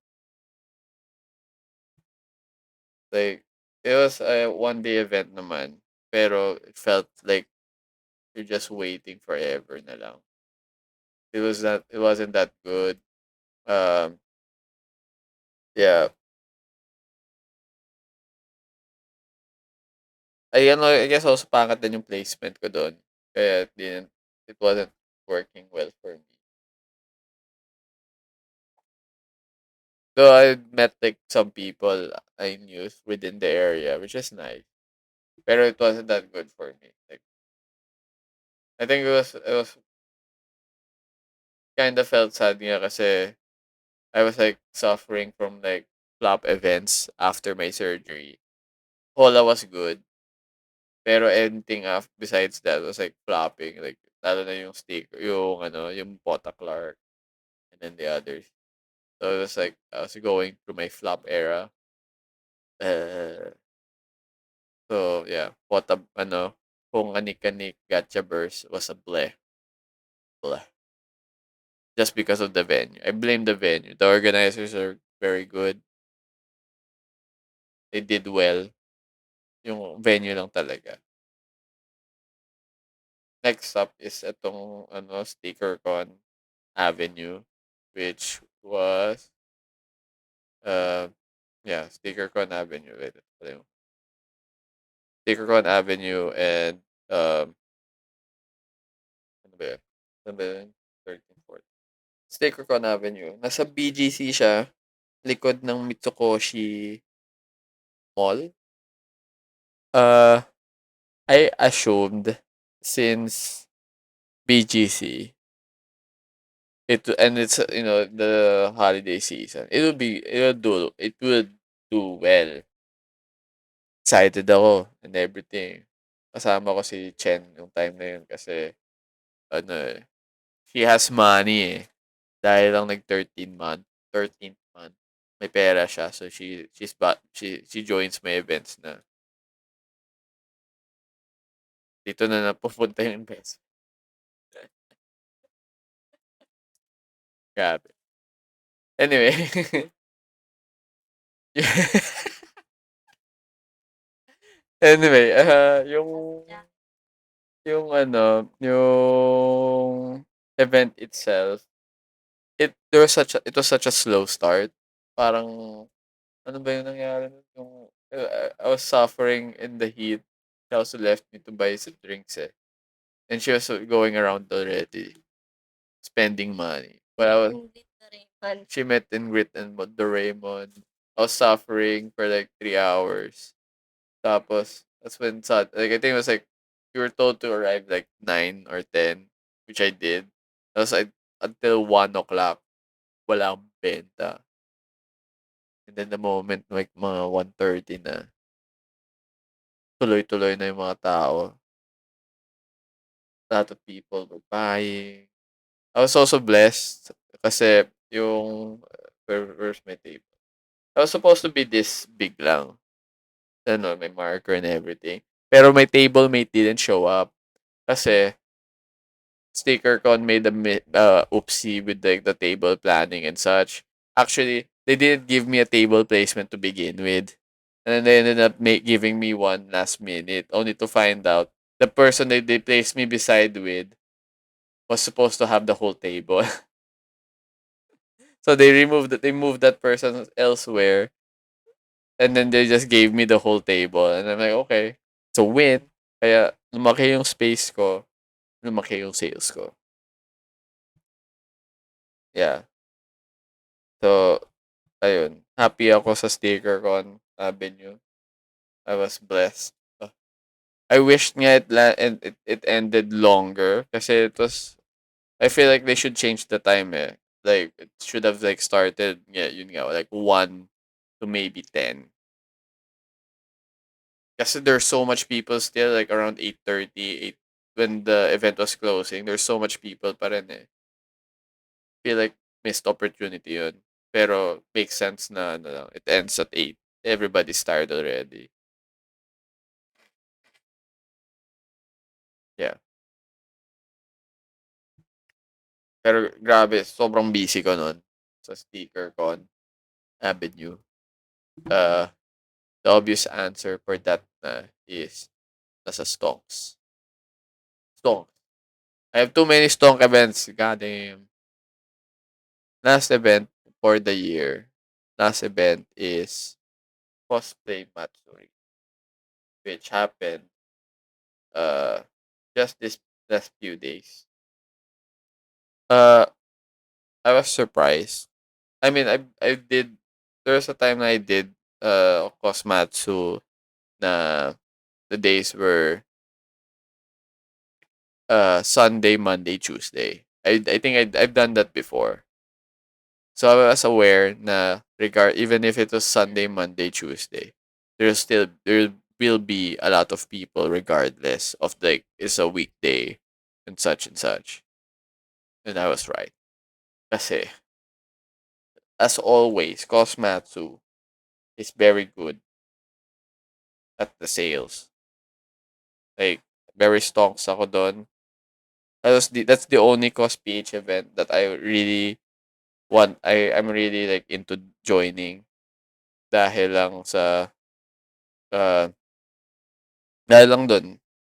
Like it was a 1 day event naman, pero it felt like you're just waiting forever na lang. It was not. It wasn't that good. Um, yeah. I guess also pangkat din yung placement ko doon. Kaya it wasn't working well for me. Though I met like some people I knew within the area, which is nice. Pero it wasn't that good for me. Like I think it was kind of felt sad nga kasi I was like suffering from like flop events after my surgery. Hola was good, pero anything besides that was like flopping. Like lalo na yung sticker, yung ano, yung Pota Clark, and then the others. So it was like I was going through my flop era. Uh, so yeah, what a ano, kung anik-anik gotcha burst was a bleh, bleh. Just because of the venue. I blame the venue. The organizers are very good. They did well. Yung venue lang talaga. Next up is itong ano, StickerCon Avenue, which was uh yeah, StickerCon Avenue. Wait, ito pala yung StickerCon Avenue and ano ba yun? Ano ba yun? 13th, 14th. Stickercon Avenue. Nasa BGC siya, likod ng Mitsukoshi Mall. Uh, I assumed since BGC, and it's the holiday season, it would do well. Excited ako and everything. Kasama ko si Chen yung time na yun kasi ano she has money eh. Dahil lang thirteenth month, may pera siya. So she joins my events na. Dito na napupunta yung investment. Grabe. Anyway. Anyway, yung event itself, it was such a slow start. Parang ano ba yung nangyari nun? I was suffering in the heat. She also left me to buy some drinks eh. And she was going around already, spending money. But she met in Grit and Doraemon. I was suffering for like 3 hours. Tapos, that's when like I think it was like you were told to arrive like 9 or 10, which I did. Tapos until 1 o'clock, walang benta. And then the moment like mga 1:30 na, tuloy-tuloy na yung mga tao. A lot of people were buying. I was also blessed kasi yung where's my table? I was supposed to be this big lang. Ano, may marker and everything. Pero my table mate didn't show up kasi StickerCon made oopsie with the table planning and such. Actually, they didn't give me a table placement to begin with. And then they ended up giving me one last minute, only to find out the person that they placed me beside with was supposed to have the whole table. So they moved that person elsewhere, and then they just gave me the whole table. And I'm like, okay, it's a win. Kaya lumaki yung space ko, lumaki yung sales ko. Yeah. So, ayun. Happy ako sa StickerCon Avenue. I was blessed. I wished nga it ended longer kasi I feel like they should change the time eh. Like, it should have like started, yeah, yun nga, like 1 to maybe 10. Kasi there's so much people still, like around 8:30, when the event was closing, there's so much people pa rin eh. Feel like missed opportunity yun. Pero makes sense na ano lang, it ends at 8. Everybody's tired already. Yeah. Pero grabe, sobrang busy ko nun sa Sticker Con Avenue. Uh, the obvious answer for that is nasa stonks. Stonks. I have too many stonk events. God damn. Last event for the year. Last event is Cosplay Matsuri, which happened uh just this last few days. Uh, I was surprised. I mean, I did. There was a time I did Cosmatsu na the days were Sunday, Monday, Tuesday. I think I've done that before. So I was aware na even if it was Sunday, Monday, Tuesday, there will be a lot of people regardless of like it's a weekday and such and such. And I was right. Kasi as always, Cosmatsu is very good at the sales. Like very stonks ako doon. That's the only cos PH event that I really I'm really like into joining dahil lang sa uh dahil lang dun.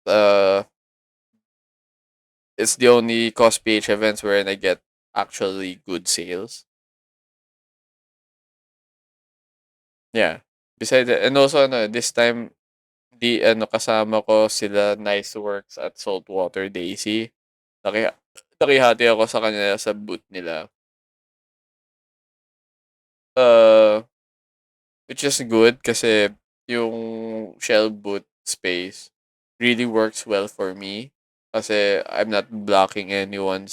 Uh it's the only cos PH events wherein I get actually good sales. Yeah. Besides that, and also ano, this time kasama ko sila Nice Works at Saltwater Daisy. Naki nakihati ako sa kanila sa booth nila. Uh which is good kasi yung shell boot space really works well for me kasi I'm not blocking anyone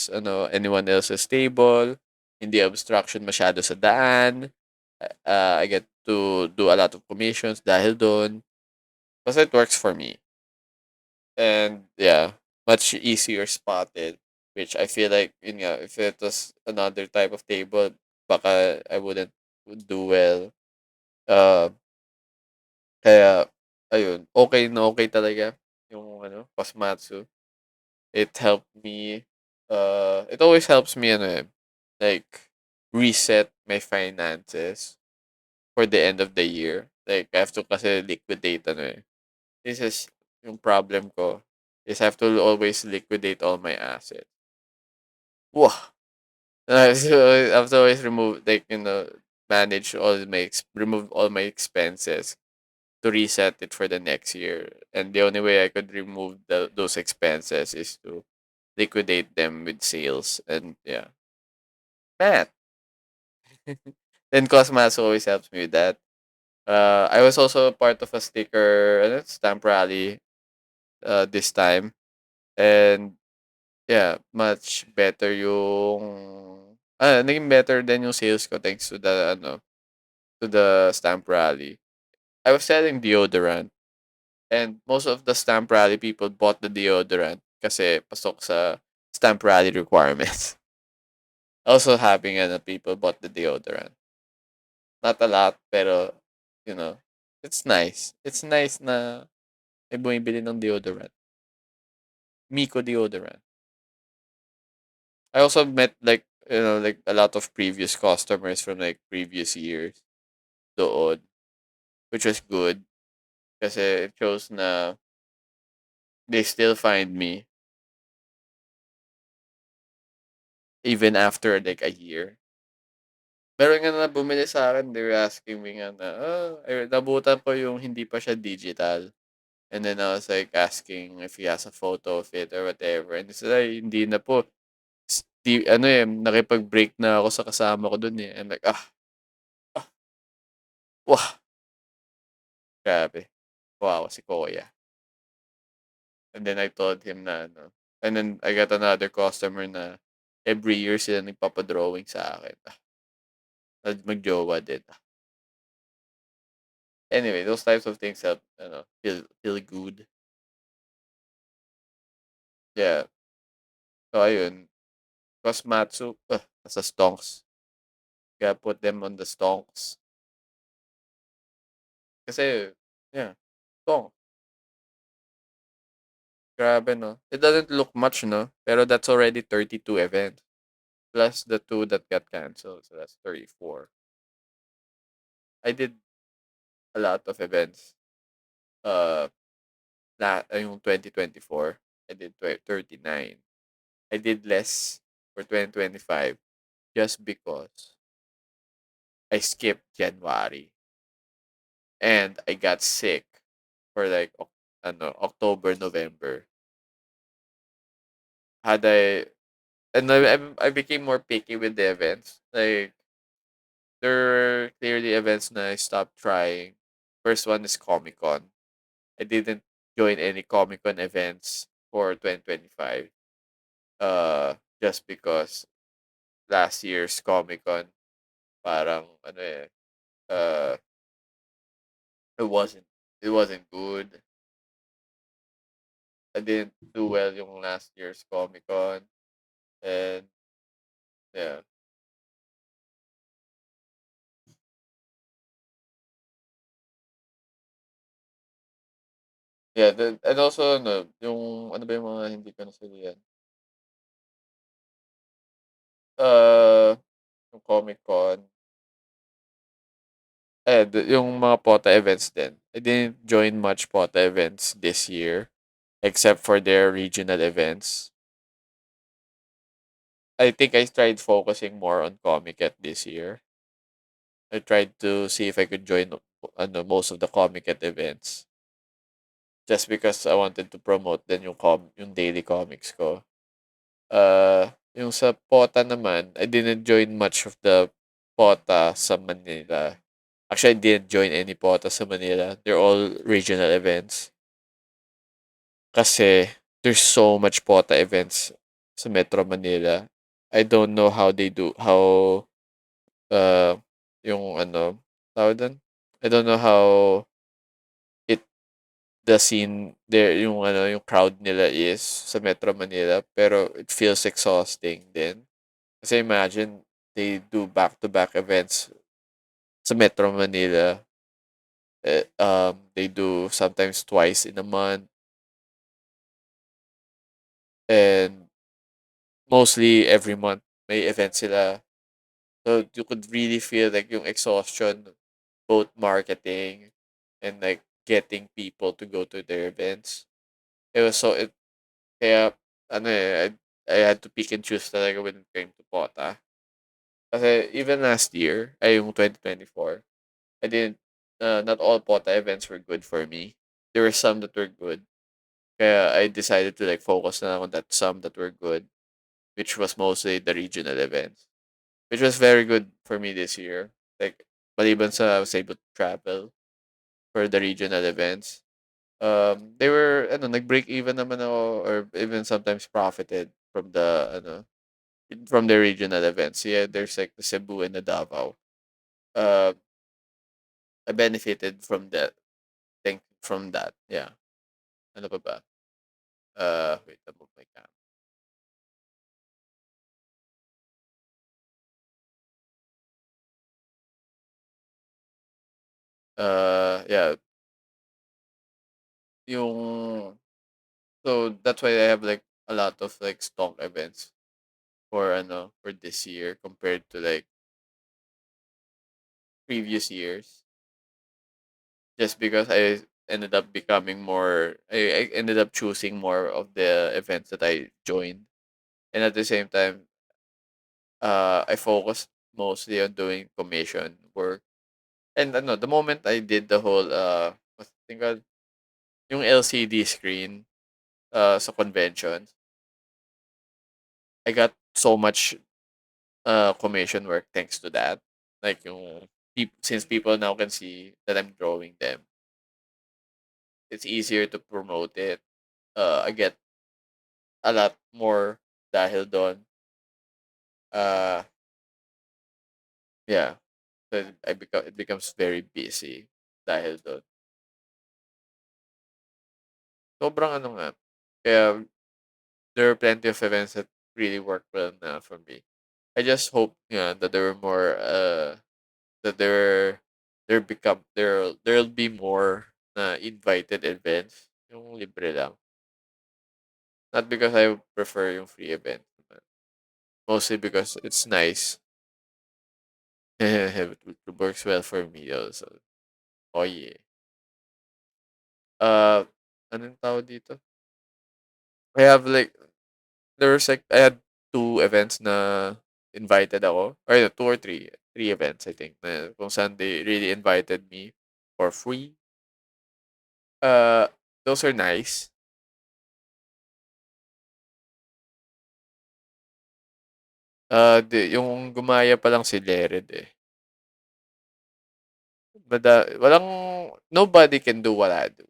else's table, hindi obstruction masyado sa daan. I get to do a lot of commissions dahil doon. Kasi it works for me. And yeah, much easier spotted, which I feel like yun nga, if it was another type of table, baka I wouldn't do well. Uh, Kaya ayun, okay talaga yung Cosmatsu. It helped me, it always helps me like reset my finances for the end of the year. Like I have to kasi liquidate This is yung problem ko is I have to always liquidate all my assets. Wah! So I have to always remove manage remove all my expenses to reset it for the next year. And the only way I could remove those expenses is to liquidate them with sales. And yeah, Matt. Then Cosmas always helps me with that. I was also part of a stamp rally this time. And yeah, much better naging better than yung sales ko thanks to the stamp rally. I was selling deodorant. And most of the stamp rally people bought the deodorant kasi pasok sa stamp rally requirements. Also having people bought the deodorant. Not a lot, pero, you know, it's nice. It's nice na may bumibili ng deodorant. Miko deodorant. I also met like a lot of previous customers from like previous years doon, which was good kasi it shows na they still find me even after like a year. Meron nga na bumili sa'kin, they were asking me nga na, nabutan ko yung hindi pa siya digital. And then I was like asking if he has a photo of it or whatever. And he said, "Ay, hindi na po. Nakipag-break na ako sa kasama ko dun eh." I'm like, ah, wah, grabe. Wow, si Kuya. And then I told him and then I got another customer na every year sila nagpapadrawing sa akin. Mag-jowa din. Anyway, those types of things help, feel good. Yeah. So ayun, Cosmatsu, nasa stonks. Kaya put them on the stonks. Kasi, yeah, stonks. Grabe, no? It doesn't look much, no? Pero that's already 32 events. Plus the two that got canceled. So that's 34. I did a lot of events. Uh, yung 2024, I did 39. I did less for 2025 just because I skipped January and I got sick for like October, November. Had I and I became more picky with the events. Like there were clearly events that I stopped trying. First one is Comic Con. I didn't join any Comic Con events for 2025. Just because last year's Comic Con parang uh it wasn't it wasn't good. I didn't do well yung last year's Comic Con and yeah. Yeah, and also yung ano ba yung mga hindi ko nasalihan? Uh, yung Comic Con, yung mga POTA events din. I didn't join much POTA events this year except for their regional events. I think I tried focusing more on Comic-Con this year. I tried to see if I could join most of the Comic-Con events just because I wanted to promote din yung daily comics ko. Yung sa POTA naman, I didn't join much of the POTA sa Manila. Actually, I didn't join any POTA sa Manila. They're all regional events. Kasi there's so much POTA events sa Metro Manila. I don't know how uh yung tawag doon? I don't know how it the scene there yung crowd nila is sa Metro Manila pero it feels exhausting din. Kasi imagine they do back-to-back events sa Metro Manila. They do sometimes twice in a month and mostly every month may event sila. So you could really feel like yung exhaustion, both marketing and like getting people to go to their events. It was so it kaya I had to pick and choose talaga when it came to Pota. Kasi even last year, ay yung 2024, I didn't not all Pota events were good for me. There were some that were good. Kaya I decided to like focus na lang on that some that were good, which was mostly the regional events, which was very good for me this year. Like, maliban sa I was able to travel for the regional events. They were, nag-break even naman ako or even sometimes profited from the regional events. Yeah, there's like the Cebu and the Davao. Uh, I benefited from that. Think from that. Yeah. Ano pa ba? Wait, I move my cam. Yeah, yung so that's why I have like a lot of like stock events for this year compared to like previous years. Just because I ended up becoming more I ended up choosing more of the events that I joined. And at the same time, I focused mostly on doing commission work. And the moment I did the whole what's the thing called? Yung LCD screen sa conventions, I got so much commission work thanks to that. Like yung since people now can see that I'm drawing them, it's easier to promote it. I get a lot more dahil doon. Uh, yeah. So it becomes very busy dahil doon. Sobrang ano nga. Kaya there are plenty of events that really work well now for me. I just hope, yeah, that there were more that there'll be more na invited events, yung libre lang. Not because I prefer yung free event, but mostly because it's nice. It works well for me also. Oh yeah. Uh, anong tawag dito? I have like there's like I had two events na invited ako. Or no, two or three. Three events I think na kung saan they really invited me for free. Uh, those are nice. Yung gumaya pa lang si Lered eh. Walang nobody can do what I do.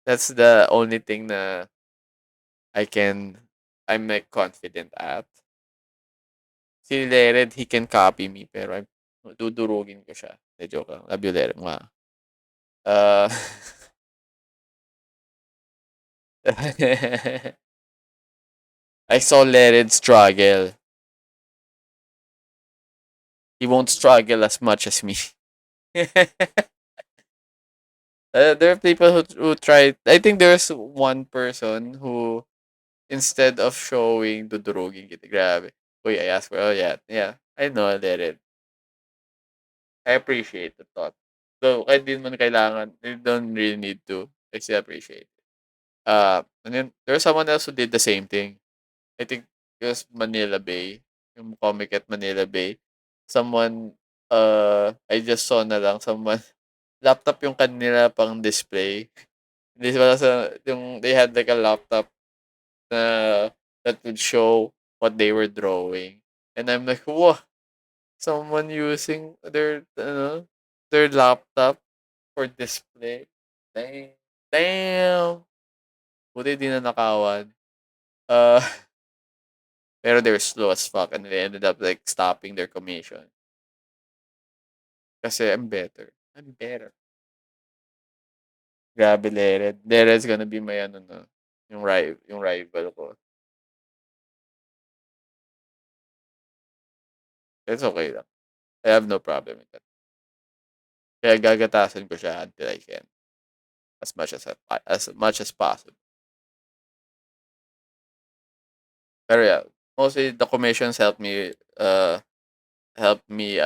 That's the only thing na I can I'm like confident at. Si Lered, he can copy me pero dudurugin ko siya. De joke lang. Love you, Lered. Mwah. Uh, I saw Lered struggle. He won't struggle as much as me. There are people who try. I think there's one person who instead of showing dudurugin kita, grabe. Uy, I asked for, oh yeah, yeah, I know, I did it. I appreciate the thought. So, kahit di man kailangan, you don't really need to. I still appreciate it. And then, there's someone else who did the same thing. I think it was Manila Bay. Yung comic at Manila Bay. Someone, I just saw na lang, someone, laptop yung kanila pang display. Hindi wala they had like a laptop na that would show what they were drawing. And I'm like, wow, someone using their laptop for display. Damn. Damn. Buti di na nakawan. Uh, pero they were slow as fuck and they ended up like stopping their commission. Kasi I'm better. I'm better. Grabe, Lered. Lered's gonna be my ano no, yung rival ko. It's okay lang. I have no problem with that. Kaya gagatasan ko siya until I can. As much as possible. Pero yeah, mostly the commissions helped me a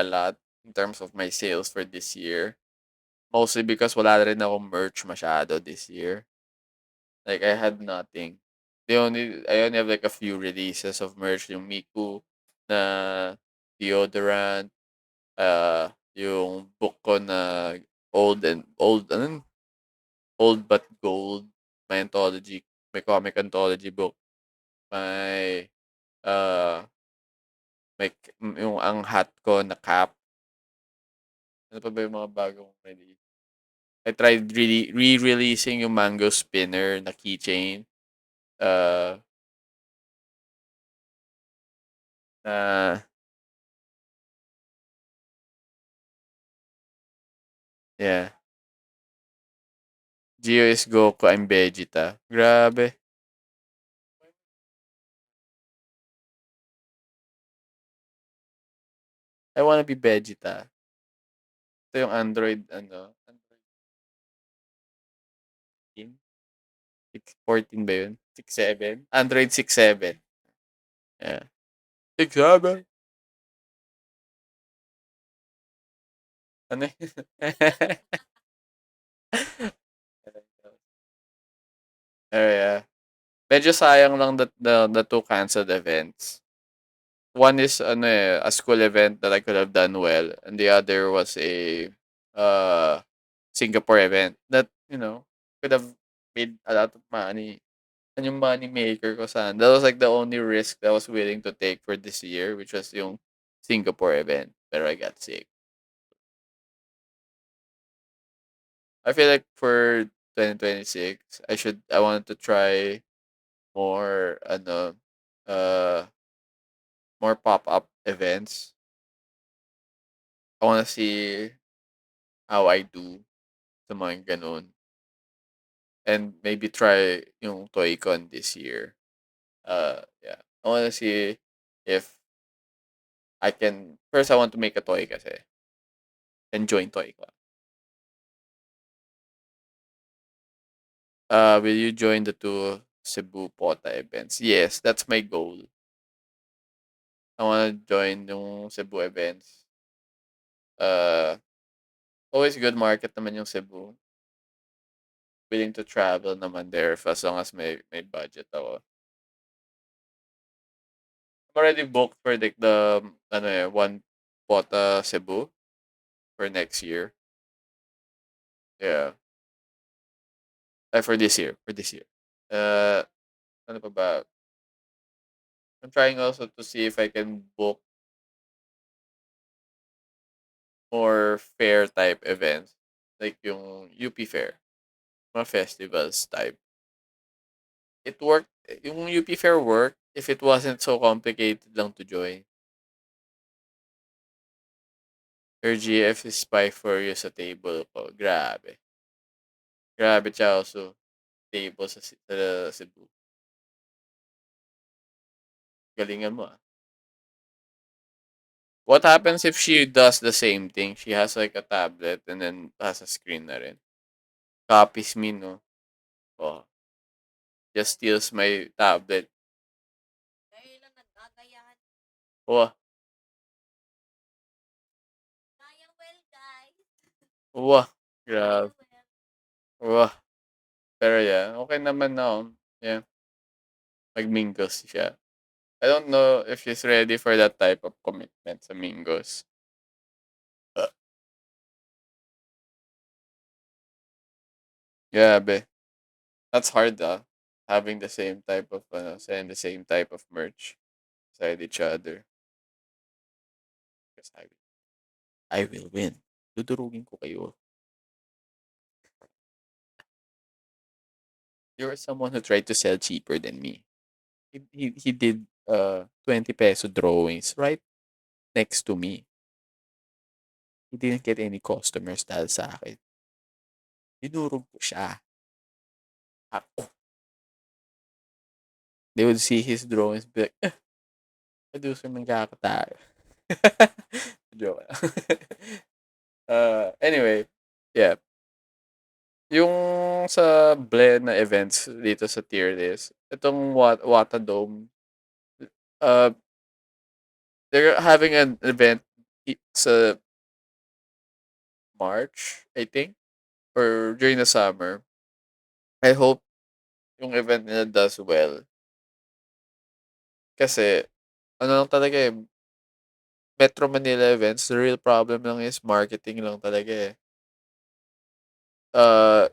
lot in terms of my sales for this year. Mostly because wala rin akong merch masyado this year. Like I had nothing. I only have like a few releases of merch, yung Miku na deodorant, yung book ko na old but gold, my anthology, my comic anthology book, my uh yung ang hat ko na cap. Ano pa ba yung mga bagong release? I tried re-releasing yung Mango Spinner na keychain. Uh, na, yeah. Gio is Goku, I'm Vegeta. Grabe. I wanna be Vegeta. Ito yung Android, Android 14? 14 ba yun? 6.7? Android 6.7. Yeah. 6.7? Ano yun? Oh, yeah. Medyo sayang lang that the two canceled events. One is a school event that I could have done well, and the other was a uh Singapore event that could have made a lot of money. And yung money maker ko saan. That was like the only risk that I was willing to take for this year, which was yung Singapore event. Pero I got sick. I feel like for 2026, I wanted to try more uh more pop-up events. I wanna see how I do sa mga ganun. And maybe try yung ToyCon this year. Yeah. I wanna see if I can first I want to make a toy kasi and join toy club. Will you join the two Cebu Pota events? Yes, that's my goal. I wanna join yung Cebu events. Uh, Always good market naman yung Cebu. Willing to travel naman there for as long as may budget ako. I'm already booked for the ano one Pota Cebu for next year. Yeah. For this year. For this year. Uh, ano pa ba? I'm trying also to see if I can book more fair type events. Like yung UP Fair. Mga festivals type. It worked. Yung UP Fair worked if it wasn't so complicated lang to join. Your GF is spy for you sa table ko. Grabe. Grabe siya also. Table sa Cebu. Galingan mo ah. What happens if she does the same thing? She has like a tablet and then has a screen na rin. Copies me, no? Oh, just steals my tablet. Oh, wah. Grabe. Wah. Pero yeah, okay naman na. Yeah, mag-mingles siya. I don't know if she's ready for that type of commitment sa mingos. Uh, Grabe. That's hard having the same type of saying the same type of merch beside each other. Because I will win. Dudurugin ko kayo. You're someone who tried to sell cheaper than me. He did 20 peso drawings right next to me. He didn't get any customers dahil sa akin. Dinurog ko siya. Ako. They would see his drawings be like, producer man kako tayo. Joke lang. Anyway, yeah. Yung sa blend na events dito sa tier list, itong Wata Dome, uh, they're having an event sa March, I think, or during the summer. I hope yung event nila does well. Kasi, ano lang talaga eh, Metro Manila events, the real problem lang is marketing lang talaga eh. Uh,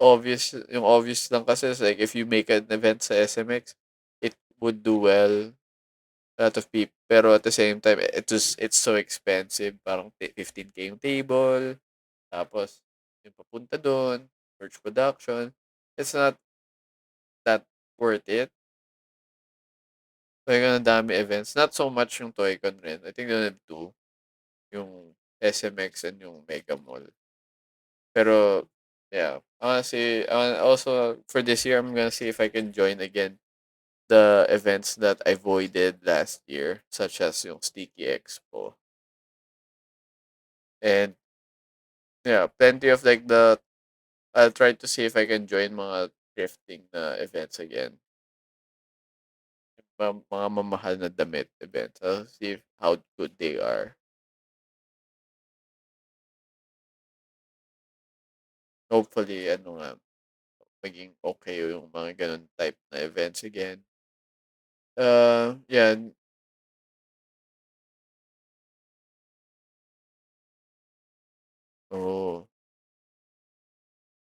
obvious lang kasi is like if you make an event sa SMX, it would do well. A lot of people. Pero at the same time, it's so expensive. Parang 15K yung table. Tapos, yung papunta doon, merch production. It's not that worth it. Talagang ang dami events. Not so much yung Toycon rin. I think they only have two. Yung SMX and yung Mega Mall. Pero, yeah. Also, for this year, I'm gonna see if I can join again the events that I avoided last year, such as yung Sticky Expo. And, yeah, plenty of like I'll try to see if I can join mga thrifting na events again. Mga mamahal na damit events. I'll see how good they are. Hopefully, ano nga, maging okay yung mga ganun type na events again. Yeah. Oh.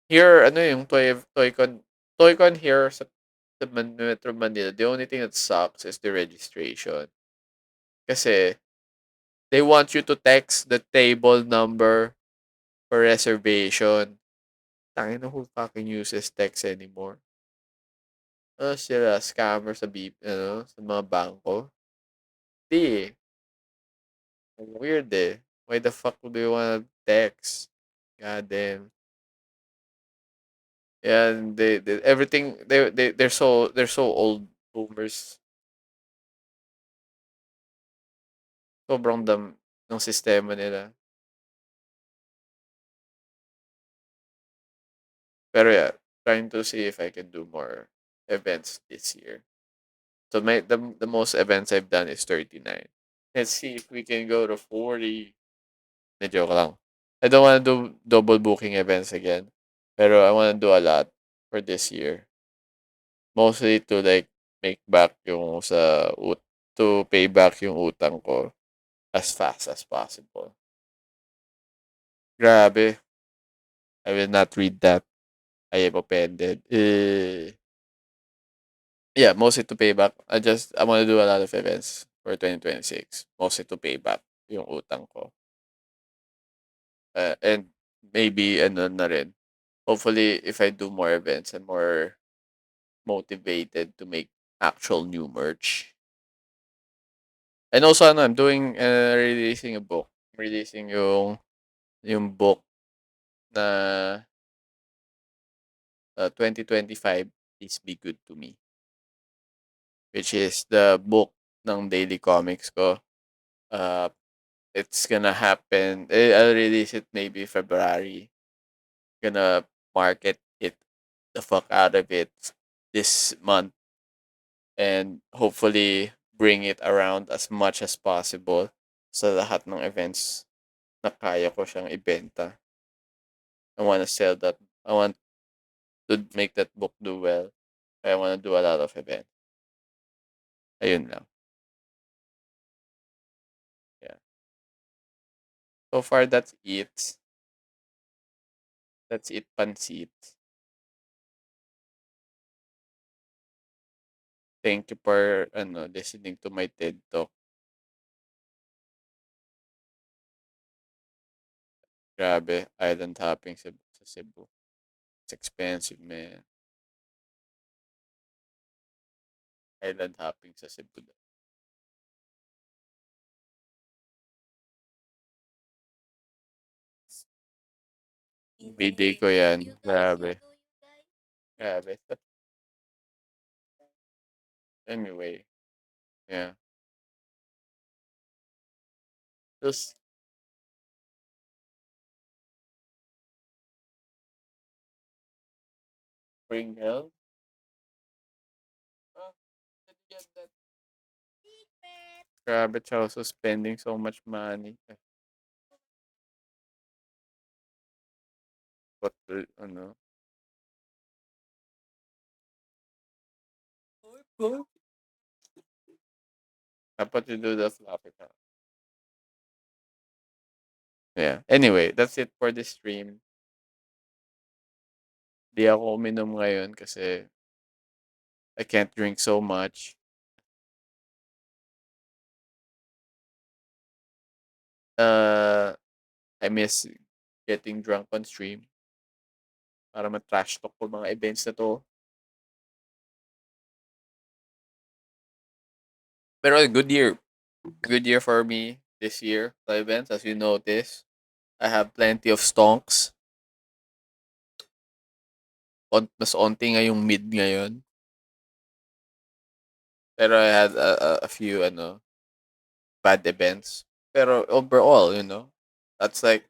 Here, ano yung Toycon here sa Metro Manila, the only thing that sucks is the registration. Kasi, they want you to text the table number for reservation. Tangina, who fucking uses text anymore? Sila, scammer sa mga bangko. Di eh. Weird eh. Why the fuck would they wanna text? God damn. And everything they're so old boomers, sobrang ng sistema nila. Pero yeah, trying to see if I can do more events this year. So the most events I've done is 39. Let's see if we can go to 40. Medyo joke lang. I don't wanna do double booking events again. Pero I wanna do a lot for this year. Mostly to like make back yung to pay back yung utang ko as fast as possible. Grabe. I will not read that. I am offended. Yeah, mostly to pay back. I want to do a lot of events for 2026. Mostly to pay back yung utang ko. And maybe ano na rin. Hopefully, if I do more events, I'm more motivated to make actual new merch. And also, ano, I'm doing, releasing a book. Releasing yung book na 2025 Please Be Good to Me. Which is the book ng daily comics ko. Uh, it's gonna happen. I'll release it maybe February. Gonna market it the fuck out of it this month and hopefully bring it around as much as possible sa lahat ng events na kaya ko siyang ibenta. I want to sell that. I want to make that book do well. I want to do a lot of events. Ayun lang. Yeah. So far, that's it. That's it, Pansit. Thank you for listening to my TED Talk. Grabe, island hopping sa Cebu. It's expensive, man. Island hopping sa Cebu. Biday ko yan. Grabe. Grabe. Anyway, yeah. Those spring hill. Oh, did you get that? Grabe, also spending so much money. But, dapat you do the floppy ka. Yeah. Anyway, that's it for this stream. Di ako uminom ngayon kasi I can't drink so much. I miss getting drunk on stream para ma-trash talk ko mga events na 'to. Pero a good year. Good year for me this year sa events. As you notice, I have plenty of stonks. Mas onti nga yung mid ngayon. Pero I had a few bad events. Pero overall, that's like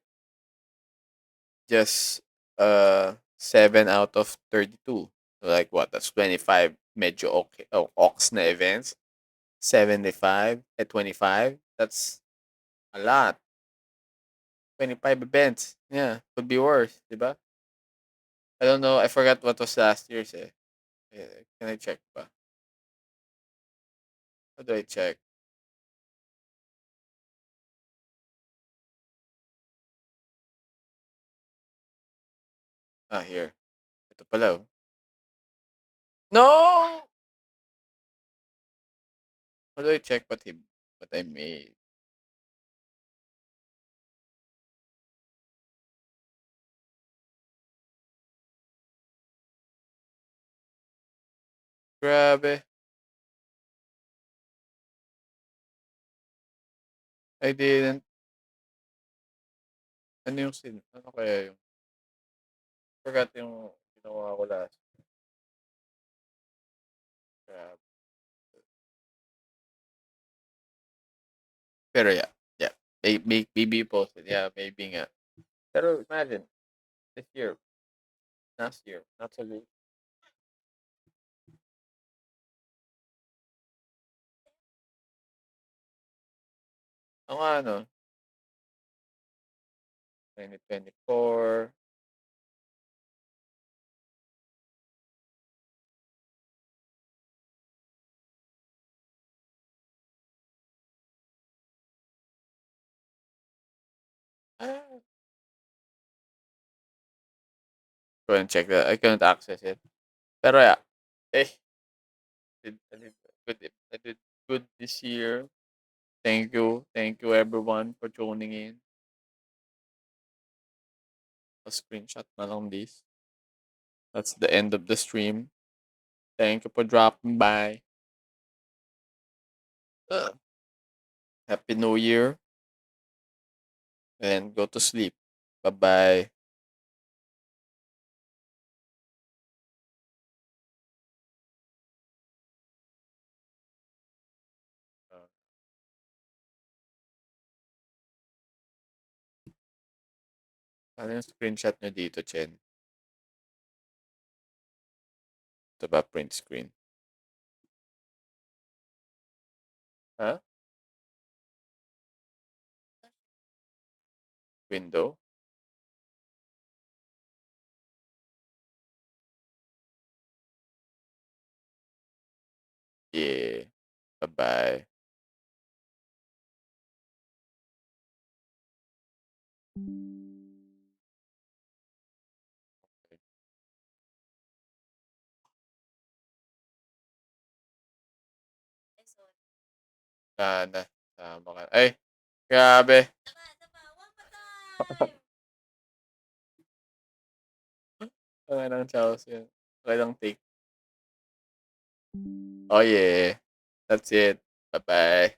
just 7 out of 32. So like what? That's 25 medyo okay, ox na events. 75 at 25. That's a lot. 25 events. Yeah, could be worse, 'di ba? I don't know. I forgot what was last year's eh. Can I check ba? How do I check? Here. Ito pala oh. No! How do I check what I made? Grabe. I didn't. Ano kaya yung, forgot yung ginawa ko last. Grabe. Pero yeah, yeah. Maybe posted. Yeah, maybe nga. Pero imagine, this year, last year, not so good. Ang ano, 2024. Ah, couldn't check that. I couldn't access it. Pero yeah, eh, I did good this year. Thank you everyone for tuning in. A screenshot na lang this. That's the end of the stream. Thank you for dropping by. Uh, Happy New Year and go to sleep. Bye bye. Ano yung screenshot nyo dito, Chen? Ito ba print screen? Ha? Window? Yeah. Bye bye. Sana. Tama ka. Ay, grabe. Okay lang, Chelsea. Okay lang, take. Oh yeah. That's it. Bye bye.